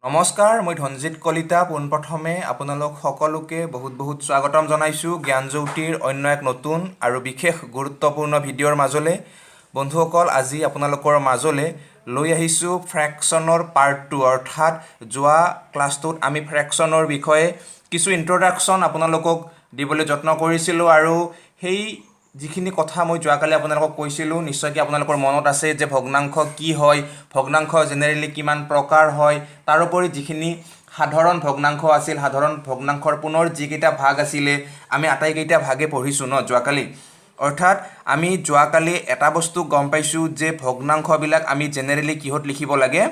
নমস্কাৰ, মই ধনজিত কলিতা পোনপ্ৰথমে আপোনালোক সকলোকে বহুত স্বাগতম জনাইছোঁ জ্ঞানজ্যোতিৰ অন্য এক নতুন আৰু বিশেষ গুৰুত্বপূৰ্ণ ভিডিঅ'ৰ মাজলৈ। বন্ধুসকল, আজি আপোনালোকৰ মাজলৈ লৈ আহিছোঁ ফ্ৰেকশ্যনৰ পাৰ্ট 2, অৰ্থাৎ যোৱা ক্লাছটোত আমি ফ্ৰেকশ্যনৰ বিষয়ে কিছু ইন্ট্ৰডাকশ্যন আপোনালোকক দিবলৈ যত্ন কৰিছিলোঁ আৰু সেই যিখিনি কথা মই যোৱাকালি আপোনালোকক কৈছিলোঁ নিশ্চয়কৈ আপোনালোকৰ মনত আছে যে ভগ্নাংশ কি হয়, ভগ্নাংশ জেনেৰেলি কিমান প্ৰকাৰ হয়, তাৰোপৰি যিখিনি সাধাৰণ ভগ্নাংশ আছিল, সাধাৰণ ভগ্নাংশৰ পুনৰ যিকেইটা ভাগ আছিলে আমি আটাইকেইটা ভাগে পঢ়িছোঁ ন যোৱাকালি। অৰ্থাৎ আমি যোৱাকালি এটা বস্তু গম পাইছোঁ যে ভগ্নাংশবিলাক আমি জেনেৰেলি কিহত লিখিব লাগে,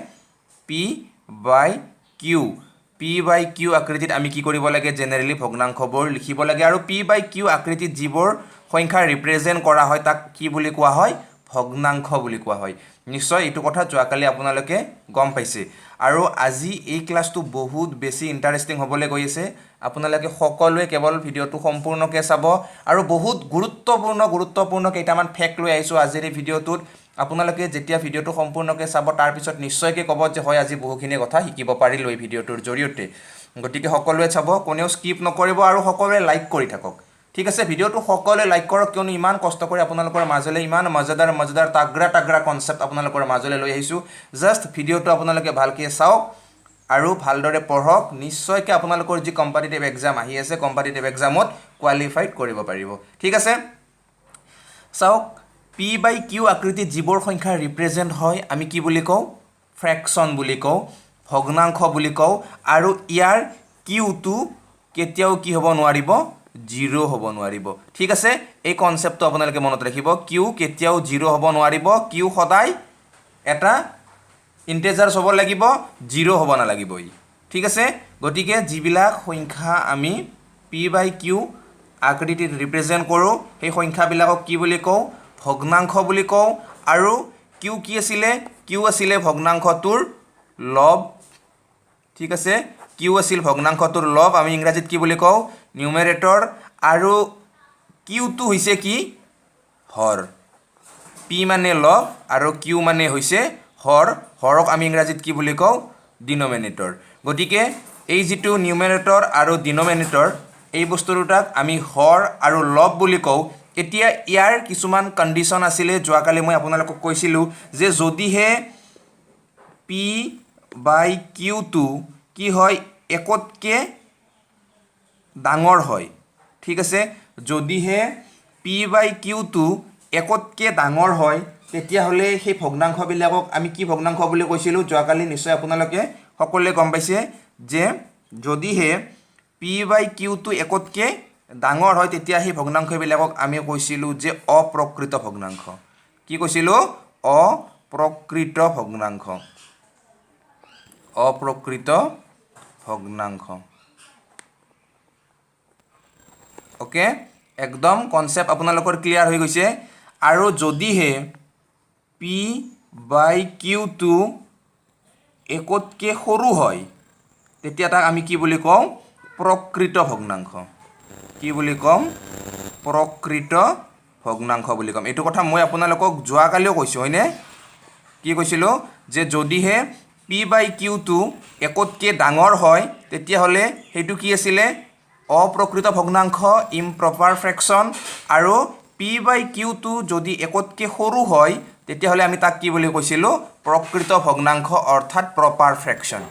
P/Q আকৃতিত আমি কি কৰিব লাগে, জেনেৰেলি ভগ্নাংশবোৰ লিখিব লাগে আৰু P/Q আকৃতিত যিবোৰ সংখ্যা ৰিপ্ৰেজেণ্ট কৰা হয় তাক কি বুলি কোৱা হয়, ভগ্নাংশ বুলি কোৱা হয়। নিশ্চয় এইটো কথা যোৱাকালি আপোনালোকে গম পাইছে আৰু আজি এই ক্লাছটো বহুত বেছি ইণ্টাৰেষ্টিং হ'বলৈ গৈ আছে। আপোনালোকে সকলোৱে কেৱল ভিডিঅ'টো সম্পূৰ্ণকৈ চাব আৰু বহুত গুৰুত্বপূৰ্ণ কেইটামান ফেক্ট লৈ আহিছোঁ আজিৰ এই ভিডিঅ'টোত। আপোনালোকে যেতিয়া ভিডিঅ'টো সম্পূৰ্ণকৈ চাব তাৰপিছত নিশ্চয়কৈ ক'ব যে হয় আজি বহুখিনি কথা শিকিব পাৰিলোঁ এই ভিডিঅ'টোৰ জৰিয়তে। গতিকে সকলোৱে চাব, কোনেও স্কিপ নকৰিব আৰু সকলোৱে লাইক কৰি থাকক। ঠিক আছে, ভিডিঅ'টো সকলোৱে লাইক কৰক, কিয়নো ইমান কষ্ট কৰি আপোনালোকৰ মাজলৈ ইমান মজাদাৰ তাগৰা কনচেপ্ট আপোনালোকৰ মাজলৈ লৈ আহিছোঁ। জাষ্ট ভিডিঅ'টো আপোনালোকে ভালকৈ চাওক আৰু ভালদৰে পঢ়ক। নিশ্চয়কৈ আপোনালোকৰ যি কম্পিটিটিভ এক্সাম আহি আছে, কম্পিটিটিভ এক্সামত কোৱালিফাইড কৰিব পাৰিব। ঠিক আছে, চাওক, P/Q আকৃতিত যিবোৰ সংখ্যা ৰিপ্ৰেজেণ্ট হয় আমি কি বুলি কওঁ, ফ্ৰেকশ্যন বুলি কওঁ, ভগ্নাংশ বুলি কওঁ। আৰু ইয়াৰ কিউটো কেতিয়াও কি হ'ব নোৱাৰিব, 0 হ'ব নোৱাৰিব। ঠিক আছে, এই কনচেপ্টটো আপোনালোকে মনত ৰাখিব, কিউ কেতিয়াও 0 হ'ব নোৱাৰিব, কিউ সদায় এটা ইণ্টেজাৰ্ছ হ'ব লাগিব, 0 হ'ব নালাগিব ই। ঠিক আছে, গতিকে যিবিলাক সংখ্যা আমি P/Q আকৃতিত ৰিপ্ৰেজেণ্ট কৰোঁ সেই সংখ্যাবিলাকক কি বুলি কওঁ, ভগ্নাংশ বুলি কওঁ। আৰু কিউ কি আছিলে, কিউ আছিলে ভগ্নাংশটোৰ লব। ঠিক আছে, কিউ আছিল ভগ্নাংশটোৰ লব, আমি ইংৰাজীত কি বুলি কওঁ, নিউমেৰেটৰ। আৰু কিউটো হৈছে কি, হৰ। পি মানে লব আৰু কিউ মানে হৈছে হৰ, হৰক আমি ইংৰাজীত কি বুলি কওঁ, ডিনমিনেটৰ। গতিকে এই যিটো নিউমেৰেটৰ আৰু ডিনমিনেটৰ এই বস্তু দুটাক আমি হৰ আৰু লব বুলি কওঁ। এতিয়া ইয়াৰ কিছুমান কণ্ডিশ্যন আছিলে, যোৱাকালি মই আপোনালোকক কৈছিলোঁ যে যদিহে P/Qটো কি হয়, একতকৈ ডাঙৰ হয়। ঠিক আছে, যদিহে P/Qটো একতকৈ ডাঙৰ হয় তেতিয়াহ'লে সেই ভগ্নাংশবিলাকক আমি কি ভগ্নাংশ বুলি কৈছিলোঁ, যোৱাকালি নিশ্চয় আপোনালোকে সকলোৱে গম পাইছে যে যদিহে P/Qটো একতকৈ ডাঙৰ হয় তেতিয়া সেই ভগ্নাংশবিলাকক আমি কৈছিলোঁ যে অপ্ৰকৃত ভগ্নাংশ। কি কৈছিলোঁ, অপ্ৰকৃত ভগ্নাংশ, অপ্ৰকৃত ভগ্নাংশ। অ'কে, একদম কনচেপ্ট আপোনালোকৰ ক্লিয়াৰ হৈ গৈছে। আৰু যদিহে P/Qটো একতকৈ সৰু হয় তেতিয়া তাক আমি কি বুলি কওঁ, প্ৰকৃত ভগ্নাংশ। কি বুলি ক'ম, প্ৰকৃত ভগ্নাংশ বুলি ক'ম। এইটো কথা মই আপোনালোকক যোৱাকালিও কৈছোঁ, হয়নে? কি কৈছিলোঁ যে যদিহে P/Qটো একতকৈ ডাঙৰ হয় তেতিয়াহ'লে সেইটো কি আছিলে, অপ্ৰকৃত ভগ্নাংশ, ইমপ্ৰপাৰ ফ্ৰেকশ্যন। আৰু P/Qটো যদি একতকৈ সৰু হয় তেতিয়াহ'লে আমি তাক কি বুলি কৈছিলোঁ, প্ৰকৃত ভগ্নাংশ অৰ্থাৎ প্ৰপাৰ ফ্ৰেকশ্যন।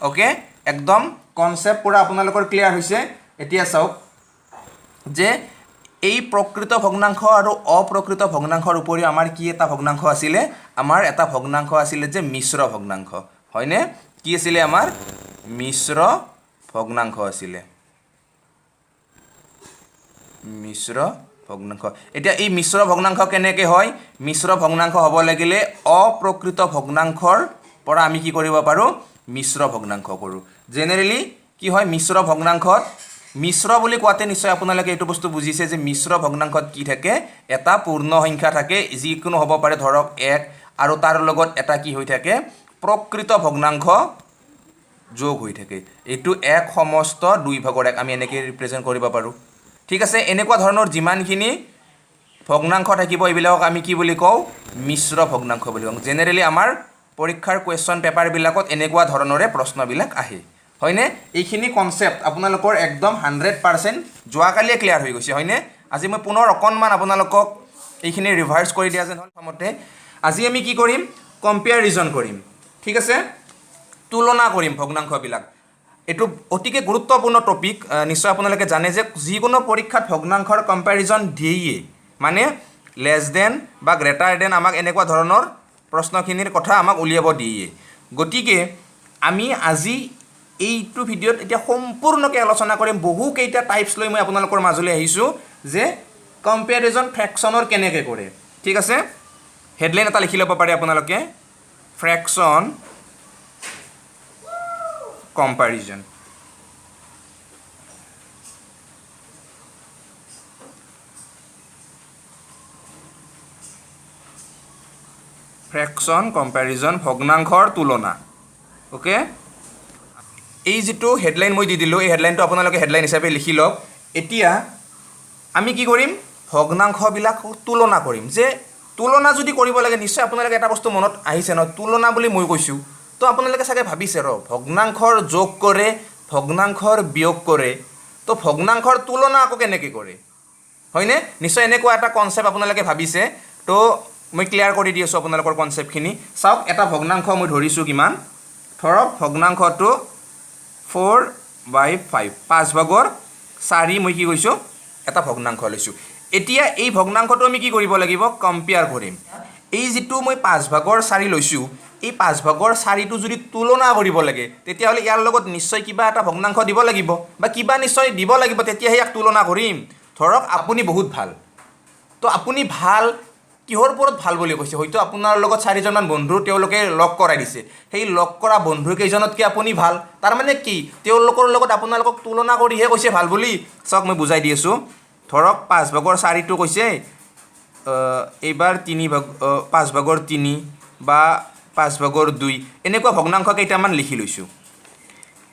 অ'কে, একদম কনচেপ্ট পূৰা আপোনালোকৰ ক্লিয়াৰ হৈছে। এতিয়া চাওক যে এই প্ৰকৃত ভগ্নাংশ আৰু অপ্ৰকৃত ভগ্নাংশৰ উপৰিও আমাৰ কি এটা ভগ্নাংশ আছিলে, আমাৰ এটা ভগ্নাংশ আছিলে যে মিশ্ৰ ভগ্নাংশ, হয়নে? কি আছিলে, আমাৰ মিশ্ৰ ভগ্নাংশ আছিলে, মিশ্ৰ ভগ্নাংশ। এতিয়া এই মিশ্ৰ ভগ্নাংশ কেনেকৈ হয়, মিশ্ৰ ভগ্নাংশ হ'ব লাগিলে অপ্ৰকৃত ভগ্নাংশৰ পৰা আমি কি কৰিব পাৰোঁ, মিশ্ৰ ভগ্নাংশ কৰোঁ। জেনেৰেলি কি হয়, মিশ্ৰ ভগ্নাংশত, মিশ্ৰ বুলি কোৱাতে নিশ্চয় আপোনালোকে এইটো বস্তু বুজিছে যে মিশ্ৰ ভগ্নাংশত কি থাকে, এটা পূৰ্ণ সংখ্যা থাকে, যিকোনো হ'ব পাৰে, ধৰক 1, আৰু তাৰ লগত এটা কি হৈ থাকে, প্ৰকৃত ভগ্নাংশ যোগ হৈ থাকে। এইটো 1 সমস্ত 2/1 আমি এনেকৈ ৰিপ্ৰেজেণ্ট কৰিব পাৰোঁ। ঠিক আছে, এনেকুৱা ধৰণৰ যিমানখিনি ভগ্নাংশ থাকিব এইবিলাকক আমি কি বুলি কওঁ, মিশ্ৰ ভগ্নাংশ বুলি কওঁ। জেনেৰেলি আমাৰ পৰীক্ষাৰ কুৱেশ্যন পেপাৰবিলাকত এনেকুৱা ধৰণৰে প্ৰশ্নবিলাক আহে হয়নে এইখিনি কনচেপ্ট আপোনালোকৰ একদম 100% যোৱাকালিয়ে ক্লিয়াৰ হৈ গৈছে হয়নে আজি মই পুনৰ অকণমান আপোনালোকক এইখিনি ৰিভাৰ্ছ কৰি দিয়া যেন হ'ল প্ৰথমতে আজি আমি কি কৰিম কম্পেয়াৰিজন কৰিম ঠিক আছে তুলনা কৰিম ভগ্নাংশবিলাক এটো অতিকে গুৰুত্বপূৰ্ণ টপিক নিশ্চয় আপোনালোকে জানে যে যিকোনো পৰীক্ষাত ভগ্নাংশৰ কম্পেয়াৰিজন দিয়ে মানে লেছ দেন বা গ্ৰেটাৰ দেন আমাক এনেকুৱা ধৰণৰ প্ৰশ্নখিনিৰ কথা আমাক উলিয়াব দিয়ে গতিকে আমি আজি এইটো ভিডিঅ'ত এতিয়া সম্পূৰ্ণকৈ আলোচনা কৰিম বহুকেইটা টাইপছ লৈ মই আপোনালোকৰ মাজলৈ আহিছোঁ যে কম্পেয়াৰিজন ফ্ৰেকশ্যনৰ কেনেকৈ কৰে ঠিক আছে হেডলাইন এটা লিখি ল'ব পাৰে আপোনালোকে ফ্ৰেকশ্যন কম্পেয়াৰিজন ফ্ৰেকশ্যন কম্পেয়াৰিজন ভগ্নাংশৰ তুলনা ওকে এই যেটো হেডলাইন মই দি দিলোঁ এই হেডলাইনটো আপোনালোকে হেডলাইন হিচাপে লিখি লওক এতিয়া আমি কি কৰিম ভগ্নাংশবিলাক তুলনা কৰিম যে তুলনা যদি কৰিব লাগে নিশ্চয় আপোনালোকে এটা বস্তু মনত আহিছে ন তুলনা বুলি মই কৈছোঁ তো আপোনালোকে চাগে ভাবিছে ৰ ভগ্নাংশৰ যোগ কৰে ভগ্নাংশৰ বিয়োগ কৰে তো ভগ্নাংশৰ তুলনা আকৌ কেনেকৈ কৰে হয়নে নিশ্চয় এনেকুৱা এটা কনচেপ্ট আপোনালোকে ভাবিছে তো মই ক্লিয়াৰ কৰি দি আছোঁ আপোনালোকৰ কনচেপ্টখিনি চাওক এটা ভগ্নাংশ মই ধৰিছোঁ কিমান ধৰক ভগ্নাংশটো 4/5 5/4 মই কি কৈছোঁ এটা ভগ্নাংশ লৈছোঁ এতিয়া এই ভগ্নাংশটো আমি কি কৰিব লাগিব কম্পেয়াৰ কৰিম এই যেটো মই 5/4 লৈছোঁ এই 5/4টো যদি তুলনা কৰিব লাগে তেতিয়াহ'লে ইয়াৰ লগত নিশ্চয় কিবা এটা ভগ্নাংশ দিব লাগিব বা কিবা নিশ্চয় দিব লাগিব তেতিয়াহে ইয়াক তুলনা কৰিম ধৰক আপুনি বহুত ভাল তো আপুনি ভাল কিহৰ ওপৰত ভাল বুলি কৈছে হয়তো আপোনাৰ লগত 4জনমান বন্ধু তেওঁলোকে লগ কৰাই দিছে সেই লগ কৰা বন্ধু কেইজনতকৈ আপুনি ভাল তাৰ মানে কি তেওঁলোকৰ লগত আপোনালোকক তুলনা কৰিহে কৈছে ভাল বুলি চাওক মই বুজাই দি আছোঁ ধৰক 5/4টো কৈছে এইবাৰ 5/3 বা 5/2 এনেকুৱা ভগ্নাংশ কেইটামান লিখি লৈছোঁ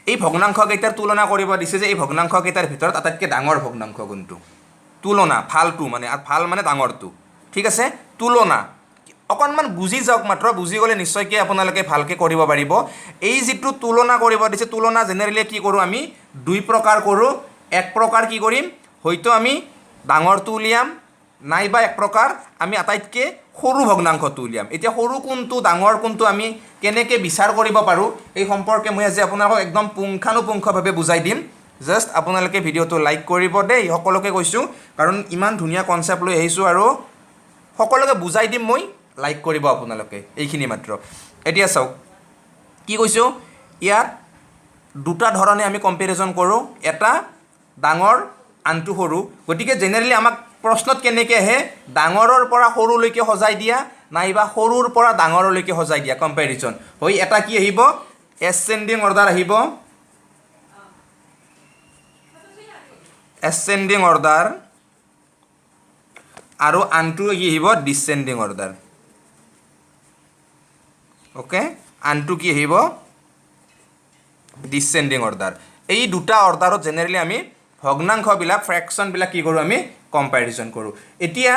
এই ভগ্নাংশ কেইটাৰ তুলনা কৰিব দিছে যে এই ভগ্নাংশ কেইটাৰ ভিতৰত আটাইতকৈ ডাঙৰ ভগ্নাংশ কোনটো তুলনা ভালটো মানে আৰু ভাল মানে ডাঙৰটো ঠিক আছে তুলনা অকণমান বুজি যাওক মাত্ৰ বুজি গ'লে নিশ্চয়কৈ আপোনালোকে ভালকৈ কৰিব পাৰিব এই যেটো তুলনা কৰিব দিছে তুলনা জেনেৰেলি কি কৰোঁ আমি দুই প্ৰকাৰ কৰোঁ এক প্ৰকাৰ কি কৰিম হয়তো আমি ডাঙৰটো উলিয়াম নাইবা এক প্ৰকাৰ আমি আটাইতকৈ সৰু ভগ্নাংশটো উলিয়াম এতিয়া সৰু কোনটো ডাঙৰ কোনটো আমি কেনেকৈ বিচাৰ কৰিব পাৰোঁ এই সম্পৰ্কে মই আজি আপোনালোকক একদম পুংখানুপুংখভাৱে বুজাই দিম জাষ্ট আপোনালোকে ভিডিঅ'টো লাইক কৰিব দেই সকলোকে কৈছোঁ কাৰণ ইমান ধুনীয়া কনচেপ্ট লৈ আহিছোঁ আৰু সকলোকে বুজাই দিম মই লাইক কৰিব আপোনালোকে এইখিনি মাত্ৰ এতিয়া চাওক কি কৈছোঁ ইয়াত দুটা ধৰণে আমি কম্পেৰিজন কৰোঁ এটা ডাঙৰ আনটো সৰু গতিকে জেনেৰেলি আমাক প্ৰশ্নত কেনেকৈ আহে ডাঙৰৰ পৰা সৰুলৈকে সজাই দিয়া নাইবা সৰুৰ পৰা ডাঙৰলৈকে সজাই দিয়া কম্পেৰিজন হৈ এটা কি আহিব এছেণ্ডিং অৰ্ডাৰ আহিব এছেণ্ডিং অৰ্ডাৰ আৰু আনটো কি আহিব ডিচেণ্ডিং অৰ্ডাৰ ওকে আনটো কি আহিব ডিচেণ্ডিং অৰ্ডাৰ এই দুটা অৰ্ডাৰত জেনেৰেলি আমি ভগ্নাংশবিলাক ফ্ৰেকশ্যনবিলাক কি কৰোঁ আমি কম্পেৰিজন কৰোঁ এতিয়া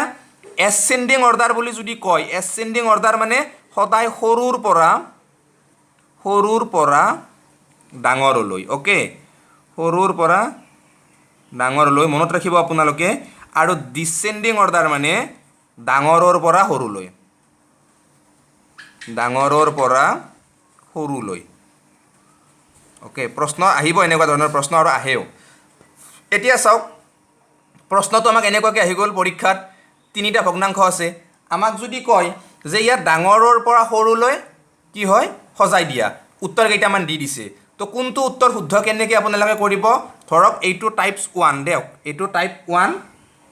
এছেণ্ডিং অৰ্ডাৰ বুলি যদি কয় এছেণ্ডিং অৰ্ডাৰ মানে সদায় সৰুৰ পৰা ডাঙৰলৈ ওকে সৰুৰ পৰা ডাঙৰলৈ মনত ৰাখিব আপোনালোকে আৰু ডিচেণ্ডিং অৰ্ডাৰ মানে ডাঙৰৰ পৰা সৰুলৈ ওকে প্ৰশ্ন আহিব এনেকুৱা ধৰণৰ প্ৰশ্ন আৰু আহেও এতিয়া চাওক প্ৰশ্নটো আমাক এনেকুৱাকৈ আহি গ'ল পৰীক্ষাত তিনিটা ভগ্নাংশ আছে আমাক যদি কয় যে ইয়াত ডাঙৰৰ পৰা সৰুলৈ কি হয় সজাই দিয়া উত্তৰ কেইটামান দি দিছে তো কোনটো উত্তৰ শুদ্ধ কেনেকৈ আপোনালোকে কৰিব ধৰক এইটো টাইপছ 1 দিয়ক এইটো টাইপ 1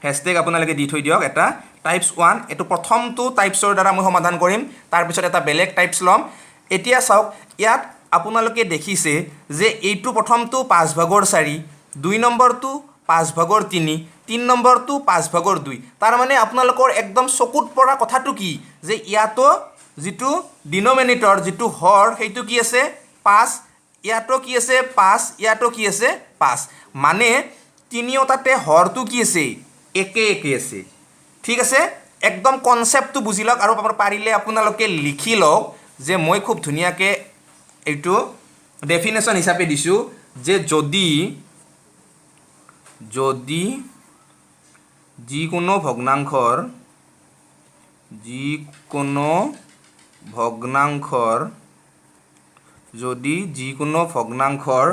হেছটেগ আপোনালোকে দি থৈ দিয়ক এটা টাইপছ 1 এইটো প্ৰথমটো টাইপছৰ দ্বাৰা মই সমাধান কৰিম তাৰপিছত এটা বেলেগ টাইপছ ল'ম এতিয়া চাওক ইয়াত আপোনালোকে দেখিছে যে এইটো প্ৰথমটো 5/4 দুই নম্বৰটো 5/3 তিন নম্বৰটো 5/2 তাৰ মানে আপোনালোকৰ একদম চকুত পৰা কথাটো কি যে ইয়াতো যেটো ডিনমিনেটৰ যেটো হৰ সেইটো কি আছে 5 ইয়াতো কি আছে 5 ইয়াতো কি আছে 5 মানে তিনিওটাতে হৰটো কি আছে একে একে আছে ঠিক আছে একদম কনসেপ্টটো বুজি লওক আৰু পাৰিলে আপোনালোকে লিখি লওক যে মই খুব ধুনীয়াকৈ এইটো ডেফিনেশ্যন হিচাপে দিছোঁ যে যদি যিকোনো ভগ্নাংশৰ যদি যিকোনো ভগ্নাংশৰ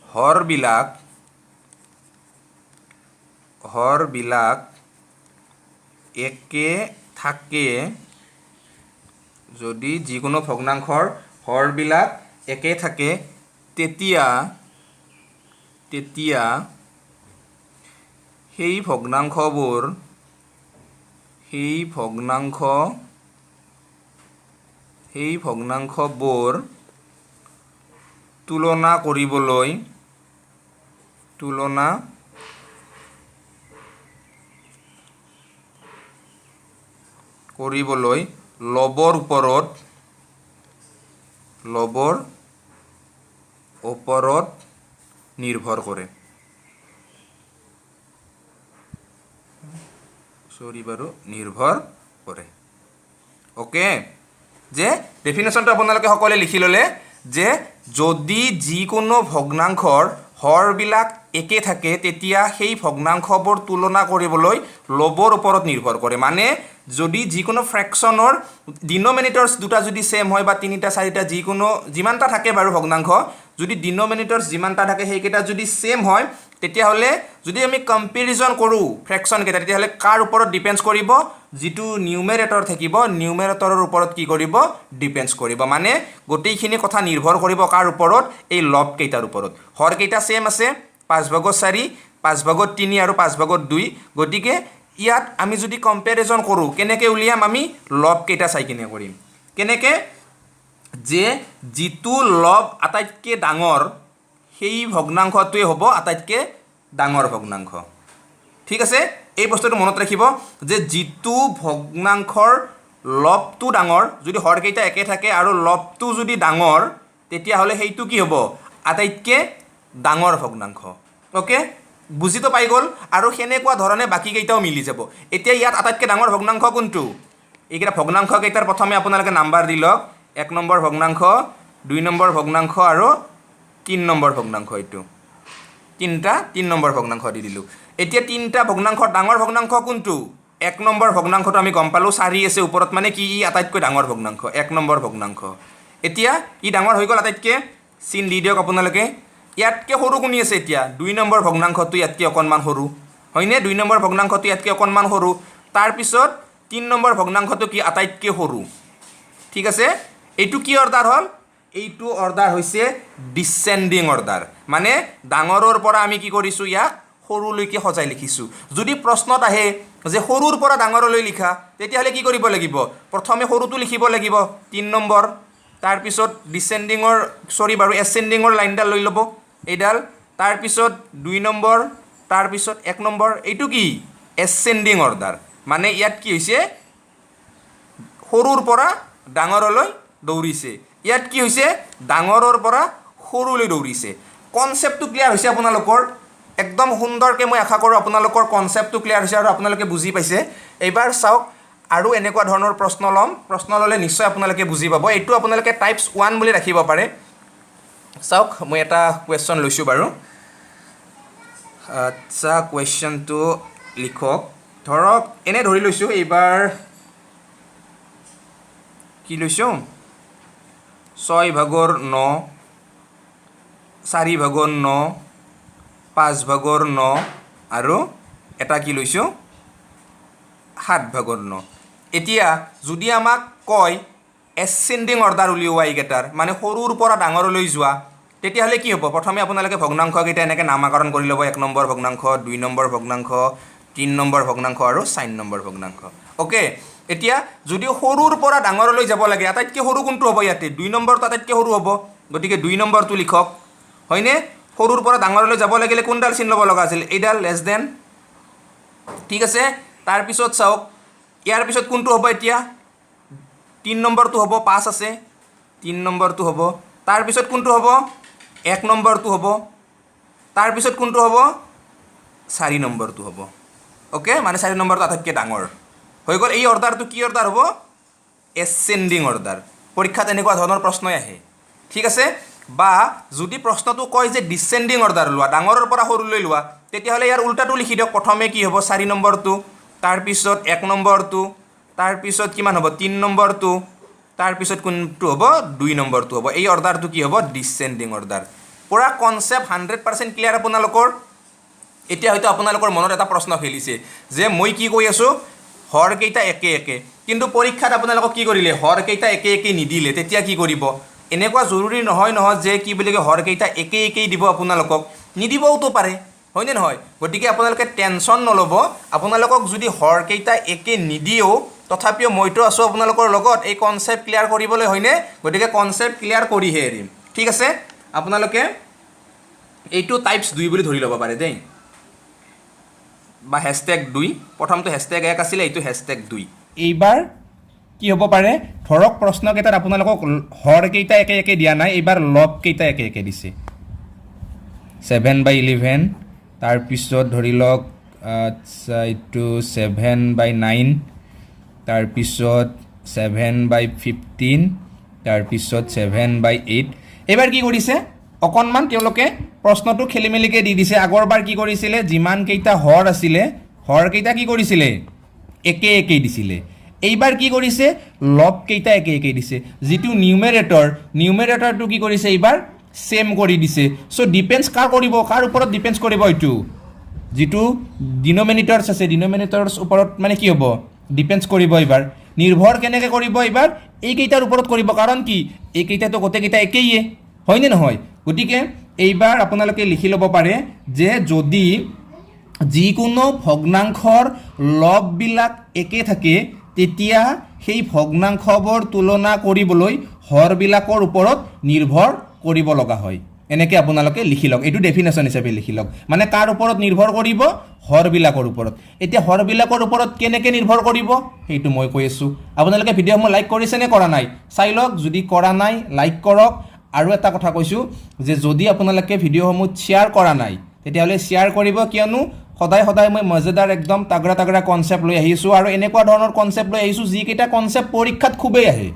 হৰবিলাক একে থাকে, যদি যিকোনো ভগ্নাংশৰ হৰবিলাক একে থাকে, তেতিয়া সেই ভগ্নাংশবোৰ তুলনা কৰিবলৈ লবৰ ওপৰত নিৰ্ভৰ কৰে। ওকে, যে ডেফিনেশ্যনটো আপোনালোকে সকলোৱে লিখি ল'লে যে যদি যিকোনো ভগ্নাংশৰ হৰবিলাক একে থাকে তেতিয়া সেই ভগ্নাংশবোৰ তুলনা কৰিবলৈ লবৰ ওপৰত নিৰ্ভৰ কৰে। মানে যদি যিকোনো ফ্ৰেকশ্যনৰ ডিনমিনেটৰ্ছ দুটা যদি ছেম হয় বা তিনিটা চাৰিটা যিমানটা থাকে বাৰু ভগ্নাংশ, যদি ডিনমিনেটৰ্ছ যিমানটা থাকে সেইকেইটা যদি ছেম হয় তেতিয়াহ'লে যদি আমি কম্পেৰিজন কৰোঁ ফ্ৰেকশ্যনকেইটা, তেতিয়াহ'লে কাৰ ওপৰত ডিপেণ্ডছ কৰিব? যিটো নিউমেৰেটৰ থাকিব নিউমেৰেটৰৰ ওপৰত কি কৰিব? ডিপেণ্ডছ কৰিব। মানে গোটেইখিনি কথা নিৰ্ভৰ কৰিব কাৰ ওপৰত? এই লবকেইটাৰ ওপৰত। হৰকেইটা ছেম আছে, 5/4, 5/3 আৰু 5/2। গতিকে ইয়াত আমি যদি কম্পেৰিজন কৰোঁ কেনেকৈ উলিয়াম? আমি লবকেইটা চাই কিনে কৰিম। কেনেকৈ? যে যিটো লব আটাইতকৈ ডাঙৰ সেই ভগ্নাংশটোৱে হ'ব আটাইতকৈ ডাঙৰ ভগ্নাংশ। ঠিক আছে, এই বস্তুটো মনত ৰাখিব যে যিটো ভগ্নাংশৰ লবটো ডাঙৰ, যদি হৰকেইটা একে থাকে আৰু লবটো যদি ডাঙৰ, তেতিয়াহ'লে সেইটো কি হ'ব? আটাইতকৈ ডাঙৰ ভগ্নাংশ। অ'কে, বুজিতো পাই গ'ল? আৰু সেনেকুৱা ধৰণে বাকীকেইটাও মিলি যাব। এতিয়া ইয়াত আটাইতকৈ ডাঙৰ ভগ্নাংশ কোনটো? এইকেইটা ভগ্নাংশকেইটাৰ প্ৰথমে আপোনালোকে নাম্বাৰ দি লওক। 1 নম্বৰ ভগ্নাংশ, 2 নম্বৰ ভগ্নাংশ আৰু 3 নম্বৰ ভগ্নাংশ। এইটো 3 নম্বৰ ভগ্নাংশ দি দিলোঁ। এতিয়া 3টা ভগ্নাংশৰ ডাঙৰ ভগ্নাংশ কোনটো? 1 নম্বৰ ভগ্নাংশটো আমি গম পালোঁ, 4 আছে ওপৰত, মানে কি ই আটাইতকৈ ডাঙৰ ভগ্নাংশ, 1 নম্বৰ ভগ্নাংশ। এতিয়া ই ডাঙৰ হৈ গ'ল আটাইতকৈ, চিন দি দিয়ক আপোনালোকে। ইয়াতকৈ সৰু কোনি আছে? এতিয়া 2 নম্বৰ ভগ্নাংশটো ইয়াতকৈ অকণমান সৰু, হয়নে? 2 নম্বৰ ভগ্নাংশটো ইয়াতকৈ অকণমান সৰু। তাৰপিছত 3 নম্বৰ ভগ্নাংশটো কি? আটাইতকৈ সৰু। ঠিক আছে, এইটো কি অৰ্ডাৰ হ'ল? এইটো অৰ্ডাৰ হৈছে ডিচেণ্ডিং অৰ্ডাৰ। মানে ডাঙৰৰ পৰা আমি কি কৰিছোঁ? ইয়াক সৰুলৈকে সজাই লিখিছোঁ। যদি প্ৰশ্নত আহে যে সৰুৰ পৰা ডাঙৰলৈ লিখা, তেতিয়াহ'লে কি কৰিব লাগিব? প্ৰথমে সৰুটো লিখিব লাগিব 3 নম্বৰ, তাৰপিছত এচেণ্ডিঙৰ লাইনডাল লৈ ল'ব এইডাল, তাৰপিছত 2 নম্বৰ, তাৰপিছত 1 নম্বৰ। এইটো কি? Ascending order. মানে ইয়াত কি হৈছে? সৰুৰ পৰা ডাঙৰলৈ দৌৰিছে। ইয়াত কি হৈছে? ডাঙৰৰ পৰা সৰুলৈ দৌৰিছে। কনচেপ্টটো ক্লিয়াৰ হৈছে আপোনালোকৰ? একদম সুন্দৰকৈ মই আশা কৰোঁ আপোনালোকৰ কনচেপ্টটো ক্লিয়াৰ হৈছে আৰু আপোনালোকে বুজি পাইছে। এইবাৰ চাওক, আৰু এনেকুৱা ধৰণৰ প্ৰশ্ন ল'ম, প্ৰশ্ন ল'লে নিশ্চয় আপোনালোকে বুজি পাব। এইটো আপোনালোকে টাইপছ 1 বুলি ৰাখিব পাৰে। চাওক, মই এটা কুৱেশ্যন লৈছোঁ বাৰু। আচ্ছা, কুৱেশ্যনটো লিখক। ধৰক এনে ধৰি লৈছোঁ, এইবাৰ কি লৈছোঁ? 6/9, 4/9, 5/9 আৰু এটা কি লৈছোঁ? 7/9। এতিয়া যদি আমাক কয় এচেণ্ডিং অৰ্ডাৰ উলিওৱা এইকেইটাৰ, মানে সৰুৰ পৰা ডাঙৰলৈ যোৱা, তেতিয়াহ'লে কি হ'ব? প্ৰথমে আপোনালোকে ভগ্নাংশকেইটা এনেকৈ নামাকৰণ কৰি ল'ব। 1 নম্বৰ ভগ্নাংশ, 2 নম্বৰ ভগ্নাংশ, 3 নম্বৰ ভগ্নাংশ আৰু 4 নম্বৰ ভগ্নাংশ। অ'কে, এতিয়া যদি সৰুৰ পৰা ডাঙৰলৈ যাব লাগে, আটাইতকৈ সৰু কোনটো হ'ব? ইয়াতে 2 নম্বৰটো আটাইতকৈ সৰু হ'ব। গতিকে 2 নম্বৰটো লিখক, হয়নে? সৰুৰ পৰা ডাঙৰলৈ যাব লাগিলে কোনডাল চিন ল'ব লগা আছিল? এইডাল, লেছ দেন। ঠিক আছে, তাৰপিছত চাওক, ইয়াৰ পিছত কোনটো হ'ব? এতিয়া 3 নম্বৰটো হ'ব, 5 আছে, 3 নম্বৰটো হ'ব। তাৰপিছত কোনটো হ'ব? 1 নম্বৰটো হ'ব। তাৰপিছত কোনটো হ'ব? 4 নম্বৰটো হ'ব। অ'কে, মানে 4 নম্বৰটো আটাইতকৈ ডাঙৰ হৈ গ'ল। এই অৰ্ডাৰটো কি অৰ্ডাৰ হ'ব? Ascending order. পৰীক্ষাত এনেকুৱা ধৰণৰ প্ৰশ্নই আহে ঠিক আছে বা যদি প্ৰশ্নটো কয় যে ডিসেন্ডিং অৰ্ডাৰ লোৱা ডাঙৰৰ পৰা সৰুলৈ লোৱা তেতিয়াহ'লে ইয়াৰ উল্টাটো লিখি দিয়ক প্ৰথমে কি হ'ব 4 নম্বৰটো তাৰপিছত 1 নম্বৰটো তাৰপিছত কিমান হ'ব 3 নম্বৰটো তাৰপিছত কোনটো হ'ব 2 নম্বৰটো হ'ব এই অৰ্ডাৰটো কি হ'ব ডিসেন্ডিং অৰ্ডাৰ পুৰা কনসেপ্ট 100% ক্লিয়াৰ আপোনালোকৰ এতিয়া হয়তো আপোনালোকৰ মনত এটা প্ৰশ্ন খেলিছে যে মই কি কৈ আছো হৰ কেইটা একে একে কিন্তু পৰীক্ষাত আপোনালোকক কি কৰিলে হৰ কেইটা একে একে নিদিলে তেতিয়া কি কৰিব এনেকুৱা জৰুৰী নহয় যে কি বুলি কয় হৰ কেইটা একে একেই দিব আপোনালোকক নিদিবওতো পাৰে হয়নে নহয় গতিকে আপোনালোকে টেনচন নলব আপোনালোকক যদি হৰ কেইটা একে নিদিও তথাপিও মইতো আছো আপোনালোকৰ লগত এই কনসেপ্ট ক্লিয়াৰ কৰিবলৈ হয়নে গতিকে কনসেপ্ট ক্লিয়াৰ কৰিহে এৰিম ঠিক আছে আপোনালোকে এইটো টাইপস 2 বুলি ধৰি ল'ব পাৰে দেই বা #2 প্ৰথমটো #1 আছিল এইটো #2 এইবাৰ কি হ'ব পাৰে ধৰক প্ৰশ্ন কেইটাত আপোনালোকক হৰ কেইটা একে একে দিয়া নাই এইবাৰ লব কেইটা একে একে দিছে 7/11 তাৰ পিছত ধৰি লওক এইটো 7/9 তাৰ পিছত 7/15 তাৰ পিছত 7/8 এবাৰ কি কৰিছে অকনমান তেওঁলোকে প্ৰশ্নটো খেলিমেলিকে দি দিছে আগৰবাৰ কি কৰিছিলে যিমান কেইটা হৰ আছিলে হৰ কেইটা কি কৰিছিলে একে একে দিছিলে এইবাৰ কি কৰিছে লব কেইটা একে একে দিছে যেটো নিউমেৰেটৰটো কি কৰিছে এইবাৰ সেম কৰি দিছে সো ডিপেন্ডস কাৰ কৰিব কাৰ ওপৰত ডিপেন্ডস কৰিব এইটো যেটো ডিনোমিনেটৰস আছে ডিনোমিনেটৰস ওপৰত মানে কি হ'ব ডিপেন্ডস কৰিব এইবাৰ নিৰ্ভৰ কেনেকৈ কৰিব এইবাৰ এই কেইটাৰ ওপৰত কৰিব কাৰণ কি এই কেইটাটো গোটেই কেইটা একেই হয়নে নহয় গতিকে এইবাৰ আপোনালোকে লিখি ল'ব পাৰে যে যদি যিকোনো ভগ্নাংশৰ লববিলাক একে থাকে তেতিয়া সেই ভগ্নাংশবোৰ তুলনা কৰিবলৈ হৰবিলাকৰ ওপৰত নিৰ্ভৰ কৰিব লগা হয় এনেকৈ আপোনালোকে লিখি লওক এইটো ডেফিনেশ্যন হিচাপে লিখি লওক মানে কাৰ ওপৰত নিৰ্ভৰ কৰিব হৰবিলাকৰ ওপৰত এতিয়া হৰবিলাকৰ ওপৰত কেনেকৈ নিৰ্ভৰ কৰিব সেইটো মই কৈ আছো আপোনালোকে ভিডিঅ'সমূহ লাইক কৰিছে নে কৰা নাই চাই লওক যদি কৰা নাই লাইক কৰক আৰু এটা কথা কৈছো যে যদি আপোনালোকে ভিডিঅ'সমূহ শেয়াৰ কৰা নাই তেতিয়াহ'লে শেয়াৰ কৰিব কিয়নো সদায় মই মজাদাৰ একদম তাগৰা কনসেপ্ট লৈ আহিছো আৰু এনেকুৱা ধৰণৰ কনসেপ্ট লৈ আহিছো যি কেইটা কনসেপ্ট পৰীক্ষাত খুবেই আহে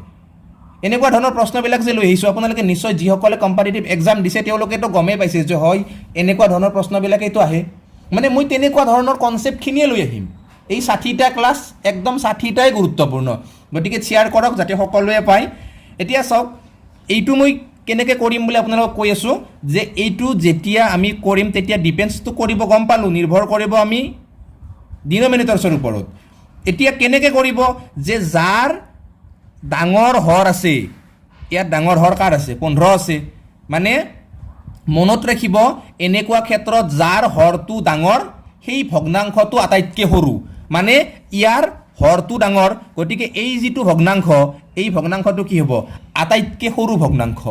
এনেকুৱা ধৰণৰ প্ৰশ্নবিলাক যে লৈ আহিছো আপোনালোকে নিশ্চয় যিসকলে কম্পিটিটিভ এক্সাম দিছে তেওঁলোকেতো গমেই পাইছে যে হয় এনেকুৱা ধৰণৰ প্ৰশ্নবিলাকেইতো আহে মানে মই তেনেকুৱা ধৰণৰ কনসেপ্টখিনিয়ে লৈ আহিম এই 60টা ক্লাছ একদম 60টাই গুৰুত্বপূৰ্ণ গতিকে শেয়াৰ কৰক যাতে সকলোৱে পায় এতিয়া চাওক এইটো মই কেনেকৈ কৰিম বুলি আপোনালোকক কৈ আছো যে এইটো যেতিয়া আমি কৰিম তেতিয়া ডিপেন্ডসটো কৰিব গম পালো নিৰ্ভৰ কৰিব আমি ডিনোমিনেটৰছৰ ওপৰত এতিয়া কেনেকৈ কৰিব যে যাৰ ডাঙৰ হৰ আছে ইয়াত ডাঙৰ হৰ কাৰ আছে 15 আছে মানে মনত ৰাখিব এনেকুৱা ক্ষেত্ৰত যাৰ হৰটো ডাঙৰ সেই ভগ্নাংশটো আটাইতকৈ সৰু মানে ইয়াৰ হৰটো ডাঙৰ গতিকে এই যেটো ভগ্নাংশ এই ভগ্নাংশটো কি হ'ব আটাইতকৈ সৰু ভগ্নাংশ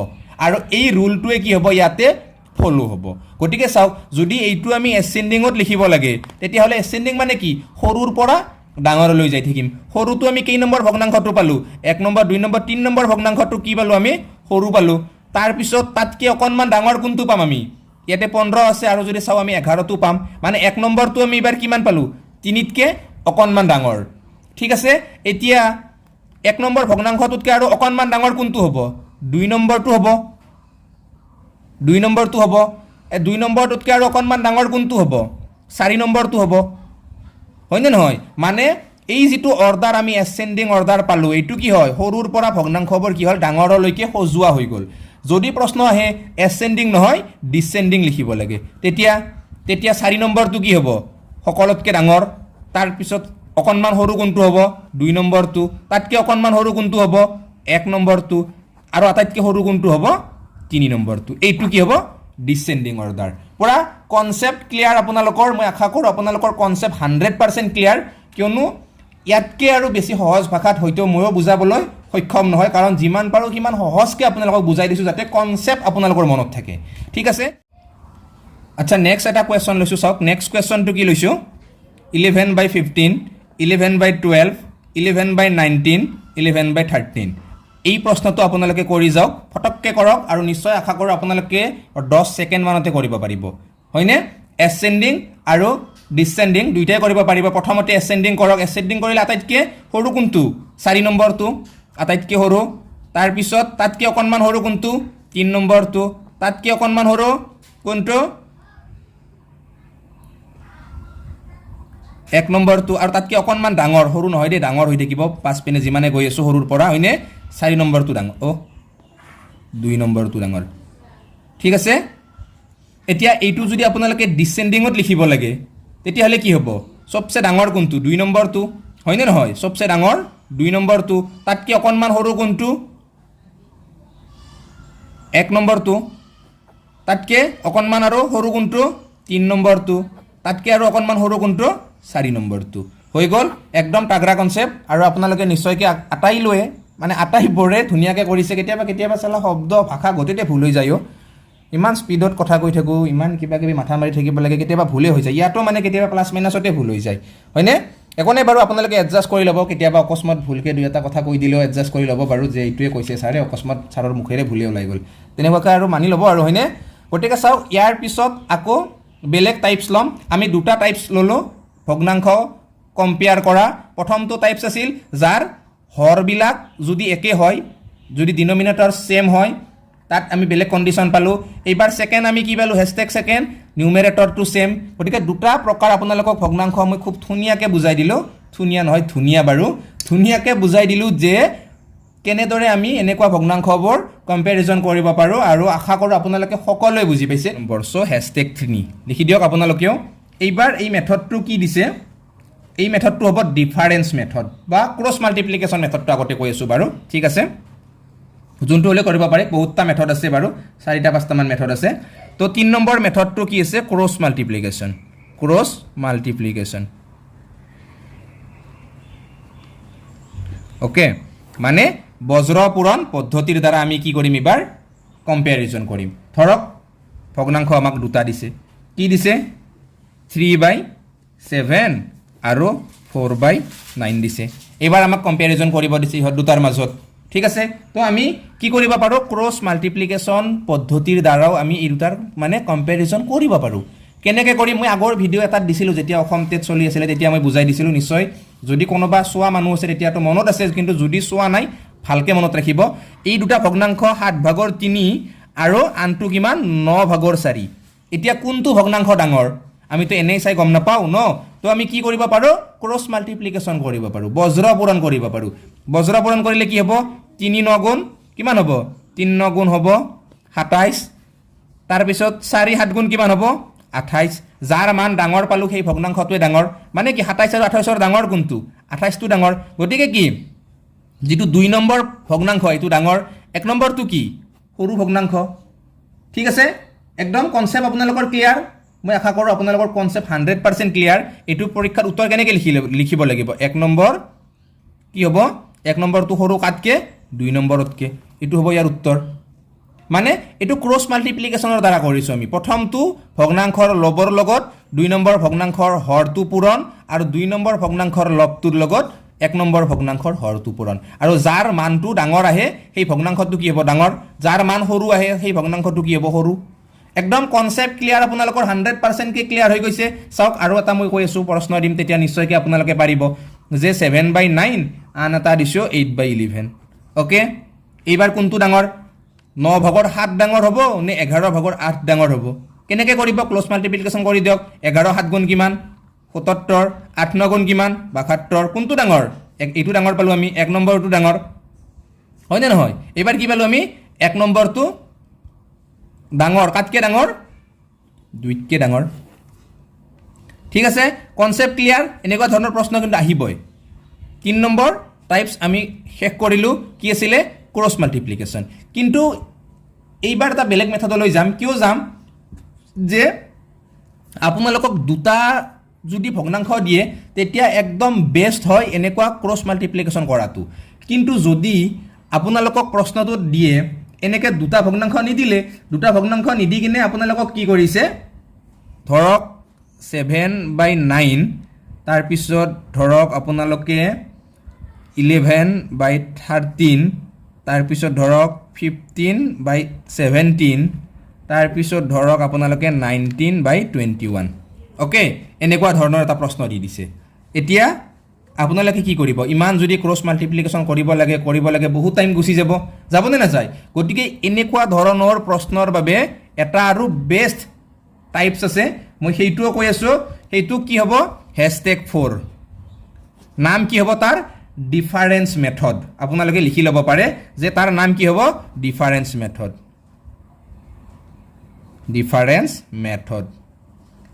আৰু এই ৰুলটোৱে কি হ'ব ইয়াতে ফলো হ'ব গতিকে চাওক যদি এইটো আমি এসেন্ডিংত লিখিব লাগে তেতিয়াহ'লে এসেন্ডিং মানে কি সৰুৰ পৰা ডাঙৰলৈ যাই থাকিম সৰুটো আমি কেই নম্বৰ ভগ্নাংশটো পালো 1 নম্বৰ 2 নম্বৰ 3 নম্বৰ ভগ্নাংশটো কি পালো আমি সৰু পালো তাৰ পিছত তাতকৈ অকনমান ডাঙৰ কোনটো পাম আমি ইয়াতে 15 আছে আৰু যদি চাও আমি 11টো পাম মানে 1 নম্বৰটো আমি এবাৰ কিমান পালো 3তকৈ অকনমান ডাঙৰ ঠিক আছে এতিয়া 1 নম্বৰ ভগ্নাংশটোতকৈ আৰু অকনমান ডাঙৰ কোনটো হ'ব 2 নম্বৰটো হ'ব 2 নম্বৰটো হ'ব 2 নম্বৰটোতকৈ আৰু অকনমান ডাঙৰ কোনটো হ'ব 4 নম্বৰটো হ'ব হয়নে নহয় মানে এই যেটো অৰ্ডাৰ আমি এসেন্ডিং অৰ্ডাৰ পালো এইটো কি হয় সৰুৰ পৰা ভগ্নাংশবোৰ কি হ'ল ডাঙৰলৈকে সজোৱা হৈ গ'ল যদি প্ৰশ্ন আহে এসেন্ডিং নহয় ডিসেন্ডিং লিখিব লাগে তেতিয়া 4 নম্বৰটো কি হ'ব সকলোতকৈ ডাঙৰ তাৰ পিছত অকনমান সৰু কোনটো হ'ব 2 নম্বৰটো তাতকৈ অকনমান সৰু কোনটো হ'ব 1 নম্বৰটো আৰু আটাইতকৈ সৰু কোনটো হ'ব 3 নম্বৰটো এইটো কি হ'ব ডিসেন্ডিং অৰ্ডাৰ পুৰা কনসেপ্ট ক্লিয়াৰ আপোনালোকৰ মই আশা কৰোঁ আপোনালোকৰ কনসেপ্ট 100% ক্লিয়াৰ কিয়নো ইয়াতকৈ আৰু বেছি সহজ ভাষাত হয়তো ময়ো বুজাবলৈ সক্ষম নহয় কাৰণ যিমান পাৰো কিমান সহজকৈ আপোনালোকক বুজাই দিছো যাতে কনসেপ্ট আপোনালোকৰ মনত থাকে ঠিক আছে আচ্ছা নেক্সট এটা কোৱেশ্চন লৈছো চাওক নেক্সট কোৱেশ্চনটো কি লৈছো 11/15 11/12 11/19 11/13 এই প্ৰশ্নটো আপোনালোকে কৰি যাওক ফটককৈ কৰক আৰু নিশ্চয় আশা কৰোঁ আপোনালোকে 10 ছেকেণ্ড মানতে কৰিব পাৰিব হয়নে এসেন্ডিং আৰু ডিসেন্ডিং দুইটাই কৰিব পাৰিব প্ৰথমতে এসেন্ডিং কৰক এসেন্ডিং কৰিলে আটাইতকৈ সৰু কোনটো 4 নম্বৰটো আটাইতকৈ সৰু তাৰপিছত তাতকৈ অকণমান সৰু কোনটো 3 নম্বৰটো তাতকৈ অকণমান সৰু কোনটো 1 নম্বৰটো আৰু তাতকৈ অকণমান ডাঙৰ সৰু নহয় দেই ডাঙৰ হৈ থাকিব পাঁচ পিনে যিমানে গৈ আছোঁ সৰুৰ পৰা হয়নে 4 নম্বৰটো ডাঙৰ 2 নম্বৰটো ডাঙৰ ঠিক আছে এতিয়া এইটো যদি আপোনালোকে ডিসেন্ডিঙত লিখিব লাগে তেতিয়াহ'লে কি হ'ব সবচে ডাঙৰ কোনটো 2 নম্বৰটো হয়নে নহয় সবচে ডাঙৰ 2 নম্বৰটো তাতকৈ অকণমান সৰু কোনটো 1 নম্বৰটো তাতকৈ অকণমান আৰু সৰু কোনটো 3 নম্বৰটো তাতকৈ আৰু অকণমান সৰু কোনটো 4 নম্বৰটো হৈ গ'ল একদম টাগৰা কনসেপ্ট আৰু আপোনালোকে নিশ্চয়কৈ আটাই লয়ে মানে আটাইবোৰে ধুনীয়াকৈ কৰিছে কেতিয়াবা চালা শব্দ ভাষা গতিতে ভুল হৈ যায় ইমান স্পীডত কথা কৈ থাকোঁ ইমান কিবা কিবি মাথা মাৰি থাকিব লাগে কেতিয়াবা ভুলে হৈ যায় ইয়াতো মানে কেতিয়াবা প্লাছ মাইনাছতে ভুল হৈ যায় হয়নে একো নাই বাৰু আপোনালোকে এডজাষ্ট কৰি ল'ব কেতিয়াবা অকস্মাত ভুলকৈ দুই এটা কথা কৈ দিলেও এডজাষ্ট কৰি ল'ব বাৰু যে এইটোৱে কৈছে ছাৰে অকস্মাত ছাৰৰ মুখেৰে ভুলে ওলাই গ'ল তেনেকুৱাকৈ আৰু মানি ল'ব আৰু হয়নে গতিকে চাওক ইয়াৰ পিছত আকৌ বেলেগ টাইপছ ল'ম আমি দুটা টাইপছ ল'লোঁ ভগ্নাংশ কম্পেয়াৰ কৰা প্ৰথমটো টাইপছ আছিল যাৰ হৰবিলাক যদি একে হয় যদি ডিনমিনেটৰ সেম হয় তাত আমি বেলেগ কণ্ডিশ্যন পালোঁ এইবাৰ সেকেন্ড আমি কি পালোঁ হেশটেগ সেকেন্ড নিউমেৰেটৰটো সেম গতিকে দুটা প্ৰকাৰ আপোনালোকক ভগ্নাংশ মই খুব ধুনীয়াকৈ বুজাই দিলোঁ ধুনীয়া নহয় ধুনীয়া বাৰু ধুনীয়াকৈ বুজাই দিলোঁ যে কেনেদৰে আমি এনেকুৱা ভগ্নাংশবোৰ কম্পেৰিজন কৰিব পাৰোঁ আৰু আশা কৰোঁ আপোনালোকে সকলোৱে বুজি পাইছে বৰ্ষ হেশটেগ 3 লিখি দিয়ক আপোনালোকেও এইবাৰ এই মেথডটো কি দিছে এই মেথডটো হ'ব ডিফাৰেন্স মেথড বা ক্ৰছ মাল্টিপ্লিকেশ্যন মেথডটো আগতে কৈ আছোঁ বাৰু ঠিক আছে যোনটো হ'লে কৰিব পাৰে বহুতটা মেথড আছে বাৰু 4-5টা মান মেথড আছে তো 3 নম্বৰ মেথডটো কি আছে ক্ৰছ মাল্টিপ্লিকেশ্যন ওকে মানে বজ্ৰ পূৰণ পদ্ধতিৰ দ্বাৰা আমি কি কৰিম এবাৰ কম্পেৰিজন কৰিম ধৰক ভগ্নাংশ আমাক দুটা দিছে কি দিছে 3/7 আৰু 4/9 দিছে এবাৰ আমাক কম্পেৰিজন কৰিব দিছে ইহঁত দুটাৰ মাজত ঠিক আছে তো আমি কি কৰিব পাৰোঁ ক্ৰছ মাল্টিপ্লিকেশ্যন পদ্ধতিৰ দ্বাৰাও আমি এই দুটাৰ মানে কম্পেৰিজন কৰিব পাৰোঁ কেনেকৈ কৰিম মই আগৰ ভিডিঅ' এটাত দিছিলোঁ যেতিয়া অসম টেট চলি আছিলে তেতিয়া মই বুজাই দিছিলোঁ নিশ্চয় যদি কোনোবা চোৱা মানুহ আছে তেতিয়াতো মনত আছে কিন্তু যদি চোৱা নাই ভালকৈ মনত ৰাখিব এই দুটা ভগ্নাংশ 7/3 আৰু আনটো কিমান 9/4 এতিয়া কোনটো ভগ্নাংশ ডাঙৰ আমিতো এনেই চাই গম নাপাওঁ ন তো আমি কি কৰিব পাৰোঁ ক্ৰছ মাল্টিপ্লিকেশ্যন কৰিব পাৰোঁ বজ্ৰ পূৰণ কৰিব পাৰোঁ বজ্ৰ পূৰণ কৰিলে কি হ'ব 3 9 গুণ কিমান হ'ব 3 9 গুণ হ'ব 27 তাৰপিছত 4 7 গুণ কিমান হ'ব 28 যাৰ মান ডাঙৰ পালোঁ সেই ভগ্নাংশটোৱে ডাঙৰ মানে কি 27 আৰু 28ৰ ডাঙৰ কোনটো 28টো ডাঙৰ গতিকে কি যিটো 2 নম্বৰ ভগ্নাংশ এইটো ডাঙৰ 1 নম্বৰটো কি সৰু ভগ্নাংশ ঠিক আছে একদম কনসেপ্ট আপোনালোকৰ ক্লিয়াৰ মই আশা কৰোঁ আপোনালোকৰ কনসেপ্ট 100% ক্লিয়াৰ এইটো পৰীক্ষাৰ উত্তৰ কেনেকৈ লিখিব লাগিব 1 নম্বৰ কি হ'ব 1 নম্বৰটো সৰু কাটকৈ 2 নম্বৰতকৈ এইটো হ'ব ইয়াৰ উত্তৰ মানে এইটো ক্ৰছ মাল্টিপ্লিকেশ্যনৰ দ্বাৰা কৰিছোঁ আমি প্ৰথমটো ভগ্নাংশৰ লবৰ লগত 2 নম্বৰ ভগ্নাংশৰ হৰটো পূৰণ আৰু 2 নম্বৰ ভগ্নাংশৰ লবটোৰ লগত 1 নম্বৰ ভগ্নাংশৰ হৰটো পূৰণ আৰু যাৰ মানটো ডাঙৰ আহে সেই ভগ্নাংশটো কি হ'ব ডাঙৰ যাৰ মান সৰু আহে সেই ভগ্নাংশটো কি হ'ব সৰু একদম কনসেপ্ট ক্লিয়াৰ আপোনালোকৰ 100% কে ক্লিয়াৰ হৈ গৈছে চাওক আৰু এটা মই কৈ আছোঁ প্ৰশ্ন দিম তেতিয়া নিশ্চয়কৈ আপোনালোকে পাৰিব যে 7/9 আন এটা দিছোঁ 8/11 ওকে এইবাৰ কোনটো ডাঙৰ 9/7 ডাঙৰ হ'ব নে 11/8 ডাঙৰ হ'ব কেনেকৈ কৰিব ক্লছ মাল্টিপ্লিকেশ্যন কৰি দিয়ক 11 7 গুণ কিমান 77 8 9 গুণ কিমান 72 কোনটো ডাঙৰ এইটো ডাঙৰ পালোঁ আমি 1 নম্বৰটো ডাঙৰ হয়নে নহয় এইবাৰ কি পালোঁ আমি 1 নম্বৰটো ডাঙৰ কাটকৈ ডাঙৰ 2তকৈ ডাঙৰ ঠিক আছে কনসেপ্ট ক্লিয়াৰ এনেকুৱা ধৰণৰ প্ৰশ্ন কিন্তু আহিবই 3 নম্বৰ টাইপছ আমি শেষ কৰিলোঁ কি আছিলে ক্ৰছ মাল্টিপ্লিকেশ্যন কিন্তু এইবাৰ এটা বেলেগ মেথডলৈ যাম কিয় যাম যে আপোনালোকক দুটা যদি ভগ্নাংশ দিয়ে তেতিয়া একদম বেষ্ট হয় এনেকুৱা ক্ৰছ মাল্টিপ্লিকেশ্যন কৰাটো কিন্তু যদি আপোনালোকক প্ৰশ্নটো দিয়ে এনেকৈ দুটা ভগ্নাংশ নিদিলে দুটা ভগ্নাংশ নিদি কিনে আপোনালোকক কি কৰিছে ধৰক 7/9 তাৰপিছত ধৰক আপোনালোকে 11/13 তাৰপিছত ধৰক 15/17 তাৰপিছত ধৰক আপোনালোকে 19/21 ওকে এনেকুৱা ধৰণৰ এটা প্ৰশ্ন দি দিছে এতিয়া আপোনালোকে কি কৰিব ইমান যদি ক্ৰছ মাল্টিপ্লিকেশ্যন কৰিব লাগে বহুত টাইম গুচি যাবনে নাযায় গতিকে এনেকুৱা ধৰণৰ প্ৰশ্নৰ বাবে এটা আৰু বেষ্ট টাইপছ আছে মই সেইটোও কৈ আছোঁ সেইটো কি হ'ব #4 নাম কি হ'ব তাৰ ডিফাৰেন্স মেথড আপোনালোকে লিখি ল'ব পাৰে যে তাৰ নাম কি হ'ব ডিফাৰেন্স মেথড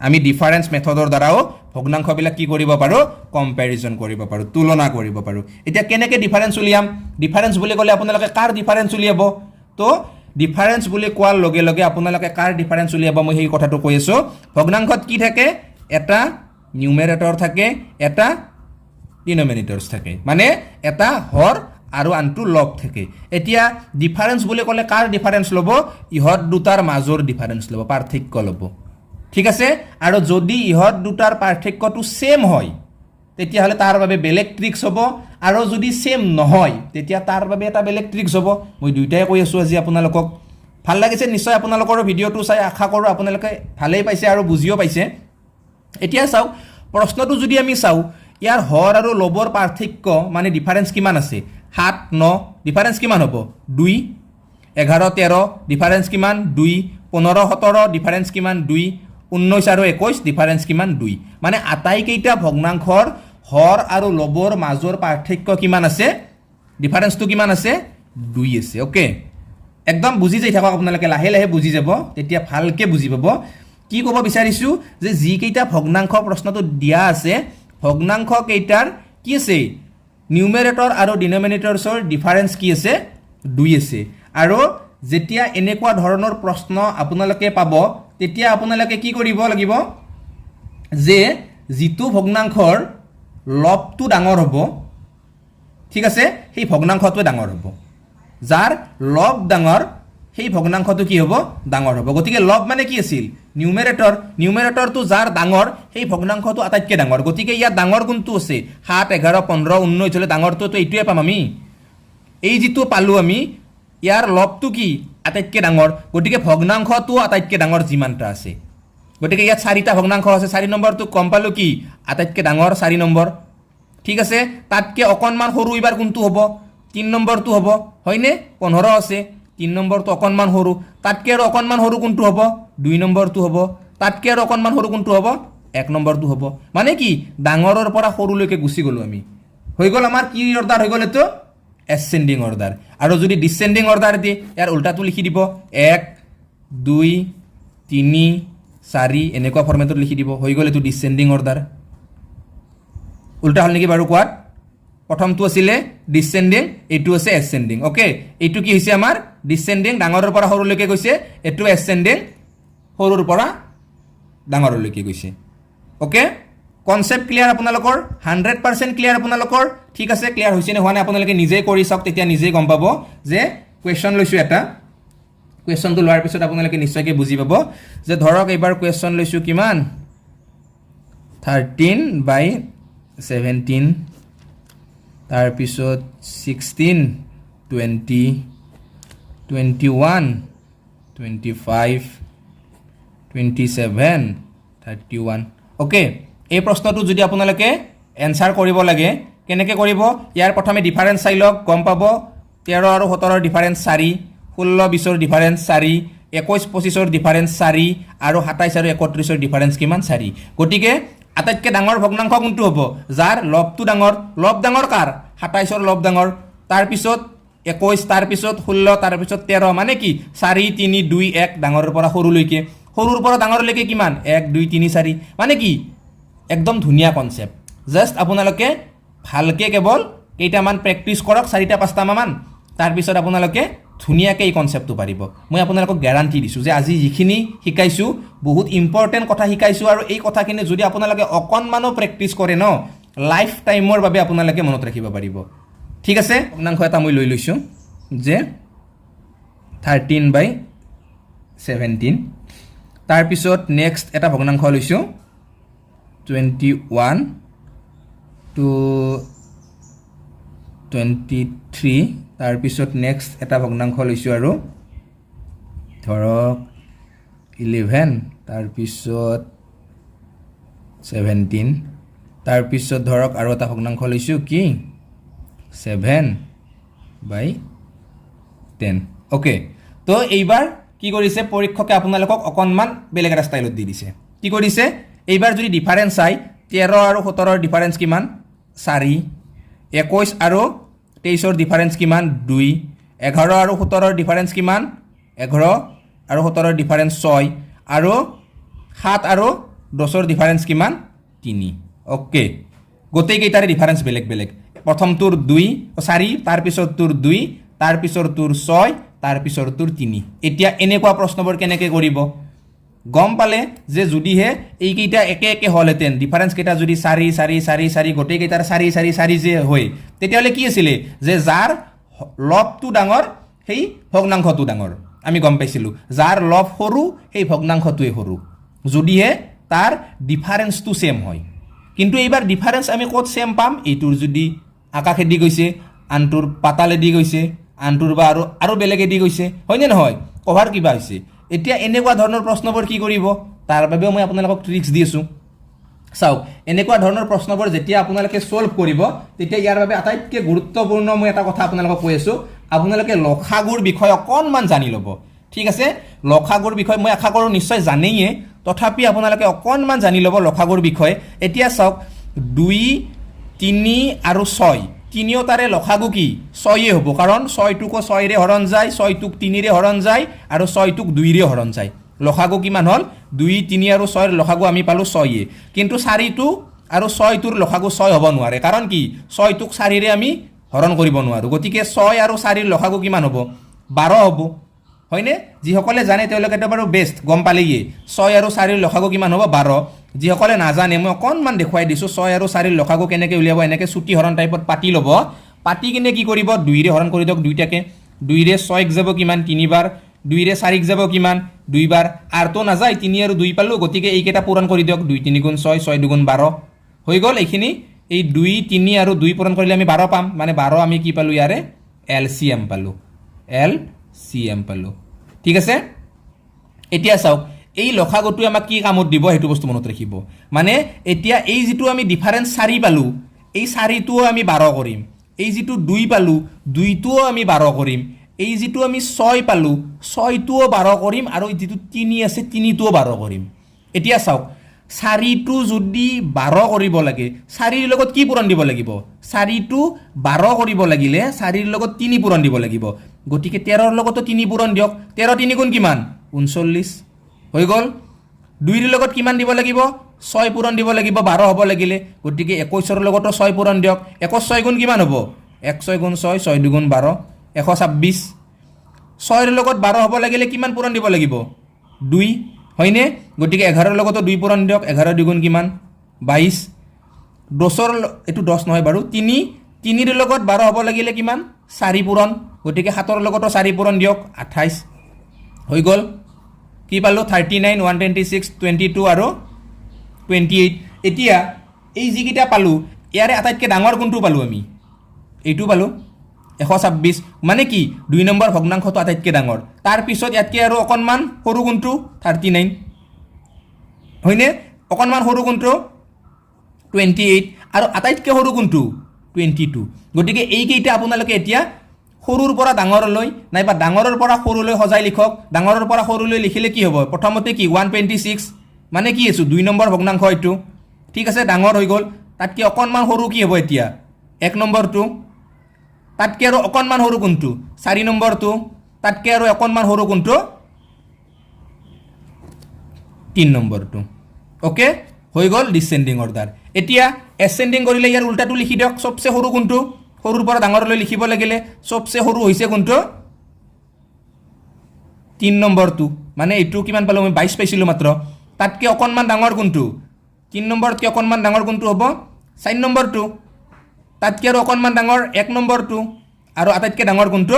আমি ডিফাৰেন্স মেথডৰ দ্বাৰাও ভগ্নাংশবিলাক কি কৰিব পাৰোঁ কম্পেৰিজন কৰিব পাৰোঁ তুলনা কৰিব পাৰোঁ এতিয়া কেনেকৈ ডিফাৰেন্স উলিয়াম ডিফাৰেন্স বুলি ক'লে আপোনালোকে কাৰ ডিফাৰেন্স উলিয়াব তো ডিফাৰেন্স বুলি কোৱাৰ লগে লগে আপোনালোকে কাৰ ডিফাৰেন্স উলিয়াব মই সেই কথাটো কৈ আছোঁ ভগ্নাংশত কি থাকে এটা নিউমেৰেটৰ থাকে এটা ডিনমিনেটৰ্ছ থাকে মানে এটা হৰ আৰু আনটো লব থাকে এতিয়া ডিফাৰেন্স বুলি ক'লে কাৰ ডিফাৰেন্স ল'ব ইহত দুটাৰ মাজৰ ডিফাৰেন্স ল'ব পাৰ্থক্য ল'ব ঠিক আছে আৰু যদি ইহত দুটাৰ পাৰ্থক্যটো সেম হয় তেতিয়াহ'লে তাৰ বাবে বেলেগ ট্ৰিক্স হ'ব আৰু যদি সেম নহয় তেতিয়া তাৰ বাবে এটা বেলেগ ট্ৰিক্স হ'ব মই দুইটাই কৈ আছোঁ আজি আপোনালোকক ভাল লাগিছে নিশ্চয় আপোনালোকৰ ভিডিঅ'টো চাই আশা কৰোঁ আপোনালোকে ভালেই পাইছে আৰু বুজিও পাইছে এতিয়া চাওক প্ৰশ্নটো যদি আমি চাওঁ ইয়াৰ হৰ আৰু লবৰ পাৰ্থক্য মানে ডিফাৰেন্স কিমান আছে 7 9 ডিফাৰেন্স কিমান হ'ব 2 11 13 ডিফাৰেন্স কিমান 2 15 17 ডিফাৰেন্স কিমান 2 19 আৰু 21 ডিফাৰেন্স কিমান 2 মানে আটাইকেইটা ভগ্নাংশৰ হৰ আৰু লবৰ মাজৰ পাৰ্থক্য কিমান আছে ডিফাৰেন্সটো কিমান আছে 2 আছে ওকে একদম বুজি যাই থাকক আপোনালোকে লাহে লাহে বুজি যাব তেতিয়া ভালকে বুজি পাব কি ক'ব বিচাৰিছোঁ যে যি কেইটা ভগ্নাংশ প্ৰশ্নটো দিয়া আছে ভগ্নাংশ কেইটাৰ কি আছে নিউমেৰেটৰ আৰু ডিনমিনেটৰ্ছৰ ডিফাৰেন্স কি আছে 2 আছে আৰু যেতিয়া এনেকুৱা ধৰণৰ প্ৰশ্ন আপোনালোকে পাব তেতিয়া আপোনালোকে কি কৰিব লাগিব যে যিটো ভগ্নাংশৰ লবটো ডাঙৰ হ'ব ঠিক আছে সেই ভগ্নাংশটো ডাঙৰ হ'ব যাৰ লব ডাঙৰ সেই ভগ্নাংশটো কি হ'ব ডাঙৰ হ'ব গতিকে লব মানে কি আছিল নিউমেৰেটৰটো যাৰ ডাঙৰ সেই ভগ্নাংশটো আটাইতকৈ ডাঙৰ গতিকে ইয়াত ডাঙৰ কোনটো আছে 7 11 15 19 হলে ডাঙৰটো এইটোৱে পাম আমি এই যিটো পালোঁ আমি ইয়াৰ লবটো কি আটাইতকৈ ডাঙৰ গতিকে ভগ্নাংশটো আটাইতকৈ ডাঙৰ যিমানটা আছে গতিকে ইয়াত 4টা ভগ্নাংশ আছে 4 নম্বৰটো কম পালোঁ কি আটাইতকৈ ডাঙৰ 4 নম্বৰ ঠিক আছে তাতকৈ অকণমান সৰু এবাৰ কোনটো হ'ব 3 নম্বৰটো হ'ব হয়নে 15 আছে 3 নম্বৰটো অকণমান সৰু তাতকৈ আৰু অকণমান সৰু কোনটো হ'ব 2 নম্বৰটো হ'ব তাতকৈ আৰু অকণমান সৰু কোনটো হ'ব 1 নম্বৰটো হ'ব মানে কি ডাঙৰৰ পৰা সৰুলৈকে গুচি গ'লোঁ আমি হৈ গ'ল আমাৰ কি অৰ্ডাৰ হৈ গ'ল এইটো এসেন্ডিং অৰ্ডাৰ আৰু যদি ডিসেন্ডিং অৰ্ডাৰ দিয়ে ইয়াৰ উল্টাটো লিখি দিব 1 2 3 4 এনেকুৱা ফৰ্মেটত লিখি দিব হৈ গ'ল এইটো ডিসেন্ডিং অৰ্ডাৰ উল্টা হল নেকি বাৰু কোৱাত প্ৰথমটো আছিলে ডিসেন্ডিং এইটো আছে এসেন্ডিং ওকে এইটো কি হৈছে আমাৰ ডিসেন্ডিং ডাঙৰৰ পৰা সৰুলৈকে গৈছে এইটো এসেন্ডিং সৰুৰ পৰা ডাঙৰলৈকে গৈছে ওকে কনসেপ্ট ক্লিয়াৰ আপোনালোকৰ 100% ক্লিয়াৰ আপোনালোকৰ ঠিক আছে ক্লিয়াৰ হৈছে নে হোৱা নাই আপোনালোকে নিজেই কৰি চাওক তেতিয়া নিজেই গম পাব যে কুৱেশ্যন লৈছোঁ এটা কুৱেশ্যনটো লোৱাৰ পিছত আপোনালোকে নিশ্চয়কৈ বুজি পাব যে ধৰক এইবাৰ কুৱেশ্যন লৈছোঁ কিমান 13/17 তাৰপিছত 16 20 21 25 27 31 ওকে এই প্ৰশ্নটো যদি আপোনালোকে এনসাৰ কৰিব লাগে কেনেকৈ কৰিব ইয়াৰ প্ৰথমে ডিফাৰেন্স চাই লওক গম পাব 13 আৰু 17 ডিফাৰেন্স 4 16 20 ডিফাৰেন্স 4 21 25 ডিফাৰেন্স 4 আৰু 27 আৰু 31 ডিফাৰেন্স কিমান 4 গতিকে আটাইতকৈ ডাঙৰ ভগ্নাংশ কোনটো হ'ব যাৰ লবটো ডাঙৰ লব ডাঙৰ কাৰ 27 লব ডাঙৰ তাৰপিছত 21 তাৰপিছত 16 তাৰপিছত 13 মানে কি 4 3 2 1 ডাঙৰৰ পৰা সৰুলৈকে সৰুৰ পৰা ডাঙৰলৈকে কিমান 1 2 3 4 মানে কি একদম ধুনীয়া কনসেপ্ট জাস্ট আপোনালোকে ভালকে কেৱল কেইটামান প্ৰেক্টিছ কৰক 4টা 5টা মান তাৰপিছত আপোনালোকে ধুনীয়াকৈ এই কনসেপ্টটো পাৰিব মই আপোনালোকক গ্যাৰান্টি দিছোঁ যে আজি যিখিনি শিকাইছোঁ বহুত ইম্পৰ্টেণ্ট কথা শিকাইছোঁ আৰু এই কথাখিনি যদি আপোনালোকে অকণমানো প্ৰেক্টিছ কৰে ন লাইফ টাইমৰ বাবে আপোনালোকে মনত ৰাখিব পাৰিব ঠিক আছে ভগ্নাংশ এটা মই লৈ লৈছোঁ যে 13/17 তাৰপিছত নেক্সট এটা ভগ্নাংশ লৈছোঁ 21 to 23 তাৰপিছত নেক্সট এটা ভগ্নাংশ লৈছোঁ আৰু ধৰক 11 তাৰপিছত 17 তাৰ পিছত ধৰক আৰু এটা ভগ্নাংশ লৈছো কি 7/10 ওকে তো এইবাৰ কি কৰিছে পৰীক্ষকে আপোনালোকক অকনমান বেলেগ এটা ষ্টাইলত দি দিছে কি কৰিছে এইবাৰ যদি ডিফাৰেন্স চাই 13 আৰু 17 ৰ ডিফাৰেন্স কিমান 4 21 আৰু 23 ৰ ডিফাৰেন্স কিমান 2 11 আৰু 17 ৰ ডিফাৰেন্স কিমান 11 আৰু 17 ৰ ডিফাৰেন্স 6 আৰু 7 আৰু 10 ৰ ডিফাৰেন্স কিমান 3 ওকে গোটেই কেইটাৰে ডিফাৰেন্স বেলেগ বেলেগ প্ৰথমটোৰ 2 4 তাৰ পিছৰটোৰ 2 তাৰ পিছৰটোৰ 6 তাৰ পিছৰটোৰ 3 এতিয়া এনেকুৱা প্ৰশ্নবোৰ কেনেকৈ কৰিব গম পালে যে যদিহে এই কেইটা একে একে হলহেতেন ডিফাৰেন্স কেইটা যদি 4 4 4 4 গোটেই কেইটাৰ 4 4 4 যে হয় তেতিয়াহলে কি আছিল যে যাৰ লবটো ডাঙৰ সেই ভগ্নাংশটো ডাঙৰ আমি গম পাইছিলো যাৰ লব সৰু সেই ভগ্নাংশটোৱে সৰু যদিহে তাৰ ডিফাৰেন্সটো সেম হয় কিন্তু এইবাৰ ডিফাৰেন্স আমি ক'ত সেম পাম এইটোৰ যদি আকাশে দি গৈছে আনটোৰ পাতালে দি গৈছে আনটোৰ বা আৰু বেলেগে দি গৈছে হয়নে নহয় কভাৰ কিবা হৈছে এতিয়া এনেকুৱা ধৰণৰ প্ৰশ্নবোৰ কি কৰিব তাৰ বাবে মই আপোনালোকক ট্ৰিক্স দি আছো চাওক এনেকুৱা ধৰণৰ প্ৰশ্নবোৰ যেতিয়া আপোনালোকে সলভ কৰিব তেতিয়া ইয়াৰ বাবে আটাইতকৈ গুৰুত্বপূৰ্ণ মই এটা কথা আপোনালোকক কৈ আছো আপোনালোকে লখাগুৰ বিষয় অকনমান জানি ল'ব ঠিক আছে লখাগুৰ বিষয় মই আশা কৰোঁ নিশ্চয় জানেইয়ে তথাপি আপোনালোকে অকনমান জানি ল'ব লখাগুৰ বিষয় এতিয়া চাওক 2 3 আৰু 6 তিনিওটাৰে লখাগু কি 6 হ'ব কাৰণ 6টোক 6 ৰে হৰণ যায় 6টোক 3 ৰে হৰণ যায় আৰু 6টোক 2 ৰে হৰণ যায় লখাগু কিমান হল 2 3 আৰু 6 ৰ লখাগু আমি পালো 6 কিন্তু 4টো আৰু 6টোৰ লখাগু 6 হ'ব নোৱাৰে কাৰণ কি 6টোক 4 ৰে আমি হৰণ কৰিব নোৱাৰো গতিকে 6 আৰু 4 ৰ লখাগু কিমান হ'ব 12 হ'ব হয়নে যিসকলে জানে তেওঁলোকে এটা বাৰু বেষ্ট গম পালেয়ে 6 আৰু 4 ৰ লখাগু কিমান হ'ব 12 যিসকলে নাজানে মই অকনমান দেখুৱাই দিছো 6 আৰু 4 ৰ লখাগু কেনেকৈ উলিয়াব এনেকৈ ছুটি হৰণ টাইপত পাতি ল'ব পাতি কিনে কি কৰিব 2 ৰে হৰণ কৰি দিয়ক দুইটাকে 2 ৰে 6 ক যাব কিমান 3 বাৰ 2 ৰে 4 ক যাব কিমান 2 বাৰ আৰ তো নাযায় 3 আৰু 2 পালো গতিকে এইকেইটা পূৰণ কৰি দিয়ক 2 3 গুণ 6 6 2 গুণ 12 হৈ গ'ল এইখিনি এই 2 3 আৰু 2 পূৰণ কৰিলে আমি 12 পাম মানে 12 আমি কি পালো ইয়াৰে এলসিএম পালো এলসিএম পালো ঠিক আছে এতিয়া চাওক এই লখাগুটো আমাক কি কামত দিব হেতু বস্তু মনত ৰাখিব মানে এতিয়া এই যেটো আমি ডিফাৰেন্স 4 পালো এই 4টোও আমি 12 কৰিম এই যেটো 2 পালো 2টোও আমি 12 কৰিম এই যেটো আমি 6 পালো 6টোও 12 কৰিম আৰু যেটো 3 আছে 3টোও 12 কৰিম এতিয়া চাওক 4টো যদি 12 কৰিব লাগে 4ৰ লগত কি পূৰণ দিব লাগিব 4টো 12 কৰিব লাগিলে 4ৰ লগত 3 পূৰণ দিব লাগিব গতিকে 13ৰ লগতো 3 পূৰণ দিয়ক 13 3 গুণ কিমান 39 হৈ গ'ল 2ৰ লগত কিমান দিব লাগিব 6 পূৰণ দিব লাগিব 12 হ'ব লাগিলে গতিকে 21ৰ লগতো 6 পূৰণ দিয়ক 21 6 গুণ কিমান হ'ব 1 6 গুণ 6 6 2 গুণ 12 126 6ৰ লগত 12 হ'ব লাগিলে কিমান পূৰণ দিব লাগিব 2 হয়নে গতিকে 11ৰ লগতো 2 পূৰণ দিয়ক 11 2 গুণ কিমান 22 10ৰ এটো 10 নহয় বাৰু 3 3ৰ লগত 12 হ'ব লাগিলে কিমান 4 পূৰণ গতিকে 7ৰ লগতো 4 পূৰণ দিয়ক 28 হৈ গ'ল কি পালো 39 126 22 আৰু 28 এতিয়া এই যিকিটা পালো ইয়াৰে আটাইতকৈ ডাঙৰ কোনটো পালো আমি এইটো পালো 126 মানে কি 2 নম্বৰ ভগ্নাংশটো আটাইতকৈ ডাঙৰ তাৰ পিছত ইয়াতকে আৰু অকনমান সৰু কোনটো 39 হয়নে অকনমান সৰু কোনটো 28 আৰু আটাইতকৈ সৰু কোনটো 22 গতিকে এই কেইটা আপোনালোকে এতিয়া সৰুৰ পৰা ডাঙৰলৈ নাইবা ডাঙৰৰ পৰা সৰুলৈ সজাই লিখক ডাঙৰৰ পৰা সৰুলৈ লিখিলে কি হ'ব প্ৰথমতে কি 126 মানে কি আছে 2 নম্বৰ ভগ্নাংশ এইটো ঠিক আছে ডাঙৰ হৈ গ'ল তাতকৈ অকনমান সৰু কি হ'ব এতিয়া 1 নম্বৰটো তাতকৈ আৰু অকনমান সৰু কোনটো 4 নম্বৰটো তাতকৈ আৰু অকনমান সৰু কোনটো 3 নম্বৰটো ওকে হৈ গ'ল ডিসেন্ডিং অৰ্ডাৰ এতিয়া এসেন্ডিং কৰিলে ইয়াৰ উল্টাটো লিখি দিয়ক সবচে সৰু কোনটো সৰুৰ পৰা ডাঙৰলৈ লিখিব লাগিলে সবচে সৰু হৈছে কোনটো 3 নম্বৰটো মানে এইটো কিমান পালো মই 22 পাইছিলো মাত্ৰ তাতকৈ অকনমান ডাঙৰ কোনটো 3 নম্বৰতকৈ অকনমান ডাঙৰ কোনটো হ'ব 4 নম্বৰটো তাতকৈ আৰু অকনমান ডাঙৰ 1 নম্বৰটো আৰু আটাইতকৈ ডাঙৰ কোনটো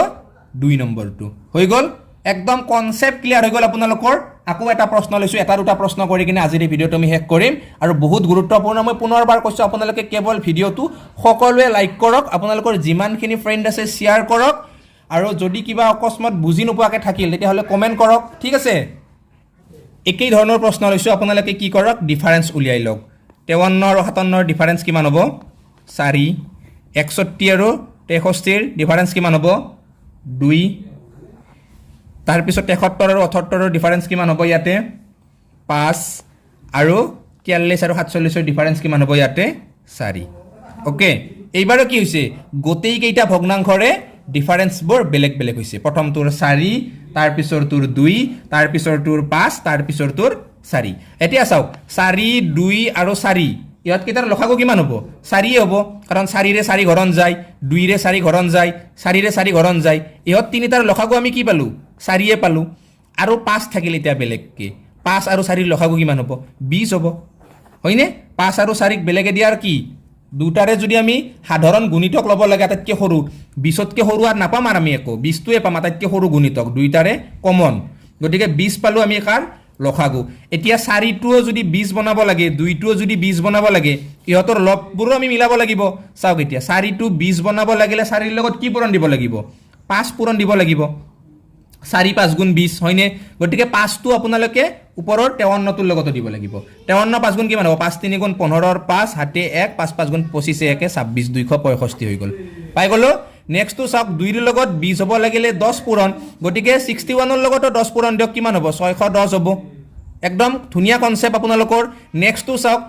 2 নম্বৰটো হৈ গ'ল একদম কনসেপ্ট ক্লিয়াৰ হৈ গ'ল আপোনালোকৰ আকৌ এটা প্ৰশ্ন লৈছো এটা দুটা প্ৰশ্ন কৰি কিনে আজিৰ এই ভিডিঅটো আমি শেষ কৰিম আৰু বহুত গুৰুত্বপূৰ্ণ মই পুনৰবাৰ কৈছো আপোনালোকে কেৱল ভিডিঅটো সকলোৱে লাইক কৰক আপোনালোকৰ যিমানখিনি ফ্ৰেণ্ড আছে শ্বেয়াৰ কৰক আৰু যদি কিবা অকস্মাত বুজি নোপোৱাকৈ থাকিল তেতিয়াহ'লে কমেণ্ট কৰক ঠিক আছে একেই ধৰণৰ প্ৰশ্ন লৈছো আপোনালোকে কি কৰক ডিফাৰেন্স উলিয়াই লওক 53 আৰু 57 ডিফাৰেন্স কিমান হ'ব 4 61 আৰু 63 ডিফাৰেন্স কিমান হ'ব 2 তাৰপিছত 73 আৰু 78 ডিফাৰেন্স কিমান হ'ব ইয়াতে 5 আৰু 43 আৰু 47 ডিফাৰেন্স কিমান হ'ব ইয়াতে 4 ওকে এইবাৰো কি হৈছে গোটেই কেইটা ভগ্নাংশৰে ডিফাৰেন্সবোৰ বেলেগ বেলেগ হৈছে প্ৰথমটোৰ 4 তাৰপিছৰ তোৰ 2 তাৰপিছৰ তোৰ 5 তাৰপিছৰ তোৰ 4 এতিয়া চাওক 4 2 আৰু 4 ইয়াত কেইটাৰ লসাগু কিমান হ'ব 4 হ'ব কাৰণ 4 ৰে 4 ঘৰণ যায় 2 ৰে 4 ঘৰণ যায় 4 ৰে 4 ঘৰণ যায় ইহত তিনিটাৰ লসাগু আমি কি পালো 4 এ পালো আৰু 5 থাকিল এতিয়া বেলেগকে 5 আৰু 4 লসাগু কিমান হ'ব 20 হ'ব হয়নে 5 আৰু 4 বেলেগে দিয়াৰ কি দুটাৰে যদি আমি সাধাৰণ গুণিতক ল'ব লাগে আটাইতকৈ সৰু 20তকৈ সৰু আৰ নাপাম আৰ আমি একো 20টোৱে পাম আটাইতকৈ সৰু গুণিতক দুইটাৰে কমন গতিকে 20 পালো আমি কাৰ লসাগু এতিয়া 4টোও যদি 20 বনাব লাগে 2টোও যদি 20 বনাব লাগে ইহতৰ লববোৰো আমি মিলাব লাগিব চাওক এতিয়া 4টো 20 বনাব লাগিলে 4ৰ লগত কি পূৰণ দিব লাগিব 5 পূৰণ দিব লাগিব 4 5 গুণ 20 হয়নে গতিকে 5টো আপোনালোকে ওপৰৰ 53টোৰ লগত দিব লাগিব 53 5 গুণ কিমান হ'ব 5 3 গুণ 15 5 হাতে 1 5 5 গুণ 25 1 26 265 হৈ গ'ল পাই গ'লো নেক্সটটো চাওক 2 ৰ লগত 20 হ'ব লাগিলে 10 পূৰণ গতিকে 61 ৰ লগত 10 পূৰণ দিয়ক কিমান হ'ব 610 হ'ব একদম ধুনিয়া কনসেপ্ট আপোনালোকৰ নেক্সটটো চাওক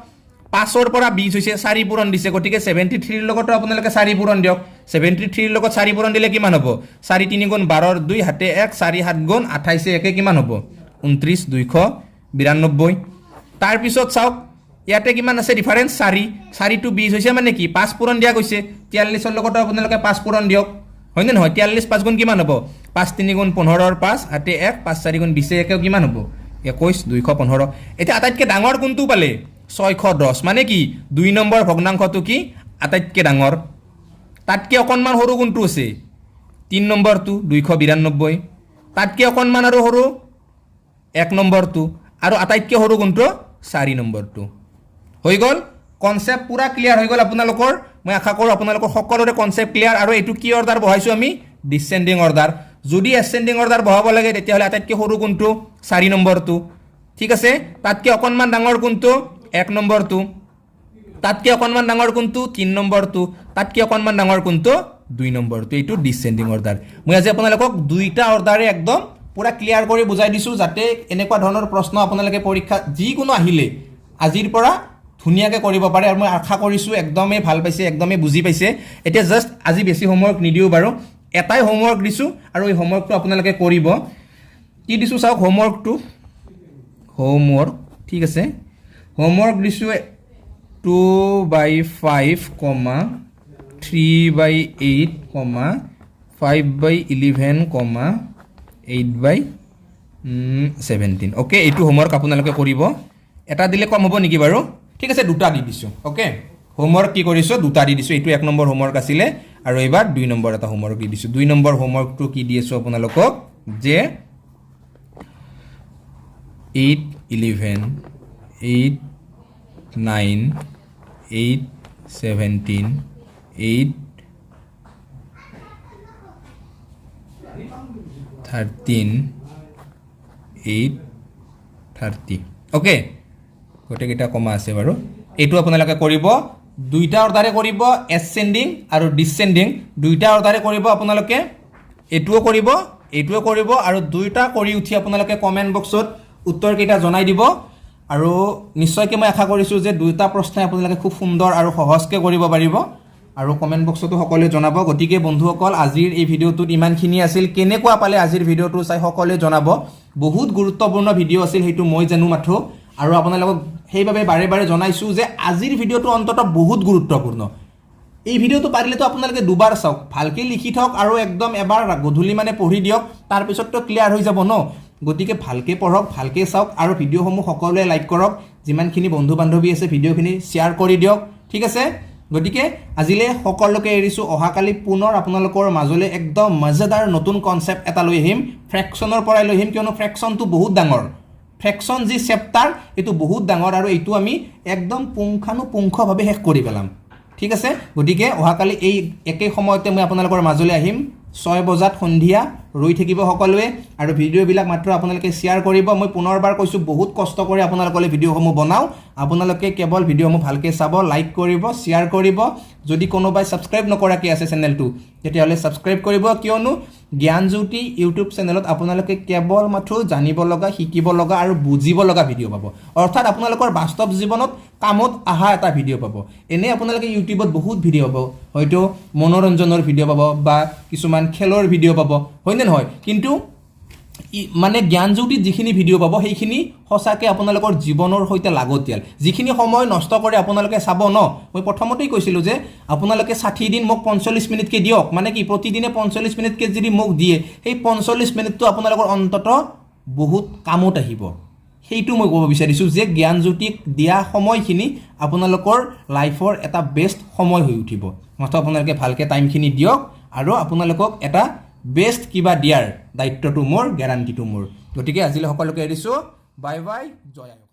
5 ৰ পৰা 20 হৈছে 4 পূৰণ দিছে গতিকে 73 ৰ লগত আপোনালোকে 4 পূৰণ দিয়ক 73 ৰ লগত 4 পূৰণ দিলে কিমান হ'ব 4 3 গুণ 12 2 হাতে 1 4 7 গুণ 28 1 কিমান হ'ব 29 292 তাৰ পিছত চাওক ইয়াতে কিমান আছে ডিফাৰেন্স 4 টু 20 হৈছে মানে কি 5 পূৰণ দিয়া গৈছে 43 ৰ লগত আপোনালোকে 5 পূৰণ দিয়ক হয় নে নহয় 43 5 গুণ কিমান হ'ব 5 3 গুণ 15 5 হাতে 1 5 4 গুণ 20 1 কিমান হ'ব 21 215 এটা আটাইতকৈ ডাঙৰ কোনটো পালে 610 মানে কি 2 নম্বৰ ভগ্নাংশটো কি আটাইতকৈ ডাঙৰ তাতকৈ অকণমান সৰু কোনটো আছে 3 নম্বৰটো 292 তাতকৈ অকণমান আৰু সৰু 1 নম্বৰটো আৰু আটাইতকৈ সৰু কোনটো 4 নম্বৰটো হৈ গ'ল কনসেপ্ট পুৰা ক্লিয়াৰ হৈ গ'ল আপোনালোকৰ মই আশা কৰোঁ আপোনালোকৰ সকলোৰে কনসেপ্ট ক্লিয়াৰ আৰু এইটো কি অৰ্ডাৰ বহাইছো আমি ডিসেন্ডিং অৰ্ডাৰ যদি এসেন্ডিং অৰ্ডাৰ বহাব লাগে তেতিয়াহ'লে আটাইতকৈ সৰু কোনটো 4 নম্বৰটো ঠিক আছে তাতকৈ অকণমান ডাঙৰ কোনটো 1 নম্বৰটো তাতকৈ অকণমান ডাঙৰ কোনটো 3 নম্বৰটো তাতকৈ অকণমান ডাঙৰ কোনটো 2 নম্বৰটো এইটো ডিসেন্ডিং অৰ্ডাৰ মই আজি আপোনালোকক দুইটা অৰ্ডাৰে একদম পুৰা ক্লিয়াৰ কৰি বুজাই দিছো যাতে এনেকুৱা ধৰণৰ প্ৰশ্ন আপোনালোকে পৰীক্ষা যিকোনো আহিলে আজিৰ পৰা ধুনিয়াকৈ কৰিব পাৰে আৰু মই আশা কৰিছোঁ একদমেই ভাল পাইছে একদমেই বুজি পাইছে এতিয়া জাস্ট আজি বেছি হোমৱৰ্ক নিদিও বাৰু এটাই হোমৱৰ্ক দিছো আৰু এই হোমৱৰ্কটো আপোনালোকে কৰিব কি দিছো চাওক হোমৱৰ্কটো হোমৱৰ্ক ঠিক আছে হোমৱৰ্ক দিছো 2/5, 3/8, 5/11, 8/17 ওকে এইটো হোমৱৰ্ক আপোনালোকে কৰিব এটা দিলে কম হ'ব নেকি বাৰু ঠিক আছে দুটা দি দিছো ওকে হোমৱৰ্ক কি কৰিছো দুটা দি দিছো এইটো 1 নম্বৰ হোমৱৰ্ক আছিলে আৰু এবাৰ 2 নম্বৰ এটা হোমৱৰ্ক দি দিছো 2 নম্বৰ হোমৱৰ্কটো কি দি আছো আপোনালোকক যে 8 11 8 9 8 17 8 13 8 30 ওকে গোটেইকেইটা কমা আছে বাৰু এইটো আপোনালোকে কৰিব দুইটা অৰ্ডাৰে কৰিব এসেন্ডিং আৰু ডিসেন্ডিং দুইটা অৰ্ডাৰে কৰিব আপোনালোকে এইটোও কৰিব আৰু দুইটা কৰি উঠি আপোনালোকে কমেন্ট বক্সত উত্তৰ কেইটা জনাই দিব আৰু নিশ্চয়কৈ মই আশা কৰিছোঁ যে দুইটা প্ৰশ্ন আপোনালোকে খুব সুন্দৰ আৰু সহজকৈ কৰিব পাৰিব আৰু কমেন্ট বক্সতো সকলোৱে জনাব গতিকে বন্ধুসকল আজিৰ এই ভিডিঅ'টোত ইমানখিনি আছিল কেনেকুৱা পালে আজিৰ ভিডিঅ'টো চাই সকলোৱে জনাব বহুত গুৰুত্বপূৰ্ণ ভিডিঅ' আছিল সেইটো মই জানো মাথো আৰু আপোনালোকক সেইভাবে বাৰে বাৰে জনাইছো যে আজিৰ ভিডিঅ'টো অন্তত বহুত গুৰুত্বপূৰ্ণ এই ভিডিঅ'টো পাৰিলেতো আপোনালোকে দুবাৰ চাওক ভালকে লিখি থওক আৰু একদম এবাৰ গধূলি মানে পঢ়ি দিয়ক তাৰ পিছততো ক্লিয়াৰ হৈ যাব ন গতিকে ভালকে পঢ়ক ভালকে চাওক আৰু ভিডিঅ'সমূহ সকলোৱে লাইক কৰক যিমানখিনি বন্ধু বান্ধৱী আছে ভিডিঅ'খিনি শ্বেয়াৰ কৰি দিয়ক ঠিক আছে গতিকে আজিলে সকলোকে এৰিছো অহাকালি পুনৰ আপোনালোকৰ মাজলৈ একদম মজাদাৰ নতুন কনসেপ্ট এটা লৈ আহিম ফ্ৰেকশনৰ পৰা লৈ আহিম কিয়নো ফ্ৰেকশনটো বহুত ডাঙৰ ফ্ৰেকশন যি চেপ্টাৰ এটো বহুত ডাঙৰ আৰু এইটো আমি একদম পুংখানুপুংখভাৱে শেষ কৰি পেলাম ঠিক আছে গতিকে অহাকালি এই একে সময়তে মই আপোনালোকৰ মাজলৈ আহিম 6 বজাত সন্ধিয়া ৰৈ থাকিব সকলোৱে আৰু ভিডিঅ'বিলাক মাত্ৰ আপোনালোকে শ্বেয়াৰ কৰিব মই পুনৰবাৰ কৈছোঁ বহুত কষ্ট কৰি আপোনালোকলৈ ভিডিঅ'সমূহ বনাওঁ আপোনালোকে কেৱল ভিডিঅ'সমূহ ভালকৈ চাব লাইক কৰিব শ্বেয়াৰ কৰিব যদি কোনোবাই ছাবস্ক্ৰাইব নকৰাকৈ আছে চেনেলটো তেতিয়াহ'লে ছাবস্ক্ৰাইব কৰিব কিয়নো জ্ঞানজ্যোতি ইউটিউব চেনেলত আপোনালোকে কেৱল মাত্ৰ জানিব লগা শিকিব লগা আৰু বুজিব লগা ভিডিঅ' পাব অৰ্থাৎ আপোনালোকৰ বাস্তৱ জীৱনত কামত অহা এটা ভিডিঅ' পাব এনে আপোনালোকে ইউটিউবত বহুত ভিডিঅ' পাব হয়তো মনোৰঞ্জনৰ ভিডিঅ' পাব বা কিছুমান খেলৰ ভিডিঅ' পাব হয়নে নহয় কিন্তু মানে জ্ঞানজ্যোতিত যিখিনি ভিডিঅ' পাব সেইখিনি সঁচাকৈ আপোনালোকৰ জীৱনৰ সৈতে লাগতিয়াল যিখিনি সময় নষ্ট কৰি আপোনালোকে চাব ন মই প্ৰথমতেই কৈছিলোঁ যে আপোনালোকে 60 দিন মোক 45 মিনিটকৈ দিয়ক মানে কি প্ৰতিদিনে 45 মিনিটকৈ যদি মোক দিয়ে সেই 45 মিনিটটো আপোনালোকৰ অন্ততঃ বহুত কামত আহিব সেইটো মই ক'ব বিচাৰিছোঁ যে জ্ঞানজ্যোতিক দিয়া সময়খিনি আপোনালোকৰ লাইফৰ এটা বেষ্ট সময় হৈ উঠিব মাত্ৰ আপোনালোকে ভালকৈ টাইমখিনি দিয়ক আৰু আপোনালোকক এটা বেষ্ট কিবা দিয়াৰ দায়িত্বটো মোৰ গেৰাণ্টিটো মোৰ গতিকে আজিলৈ সকলোকে এৰিছোঁ বাই বাই জয় আই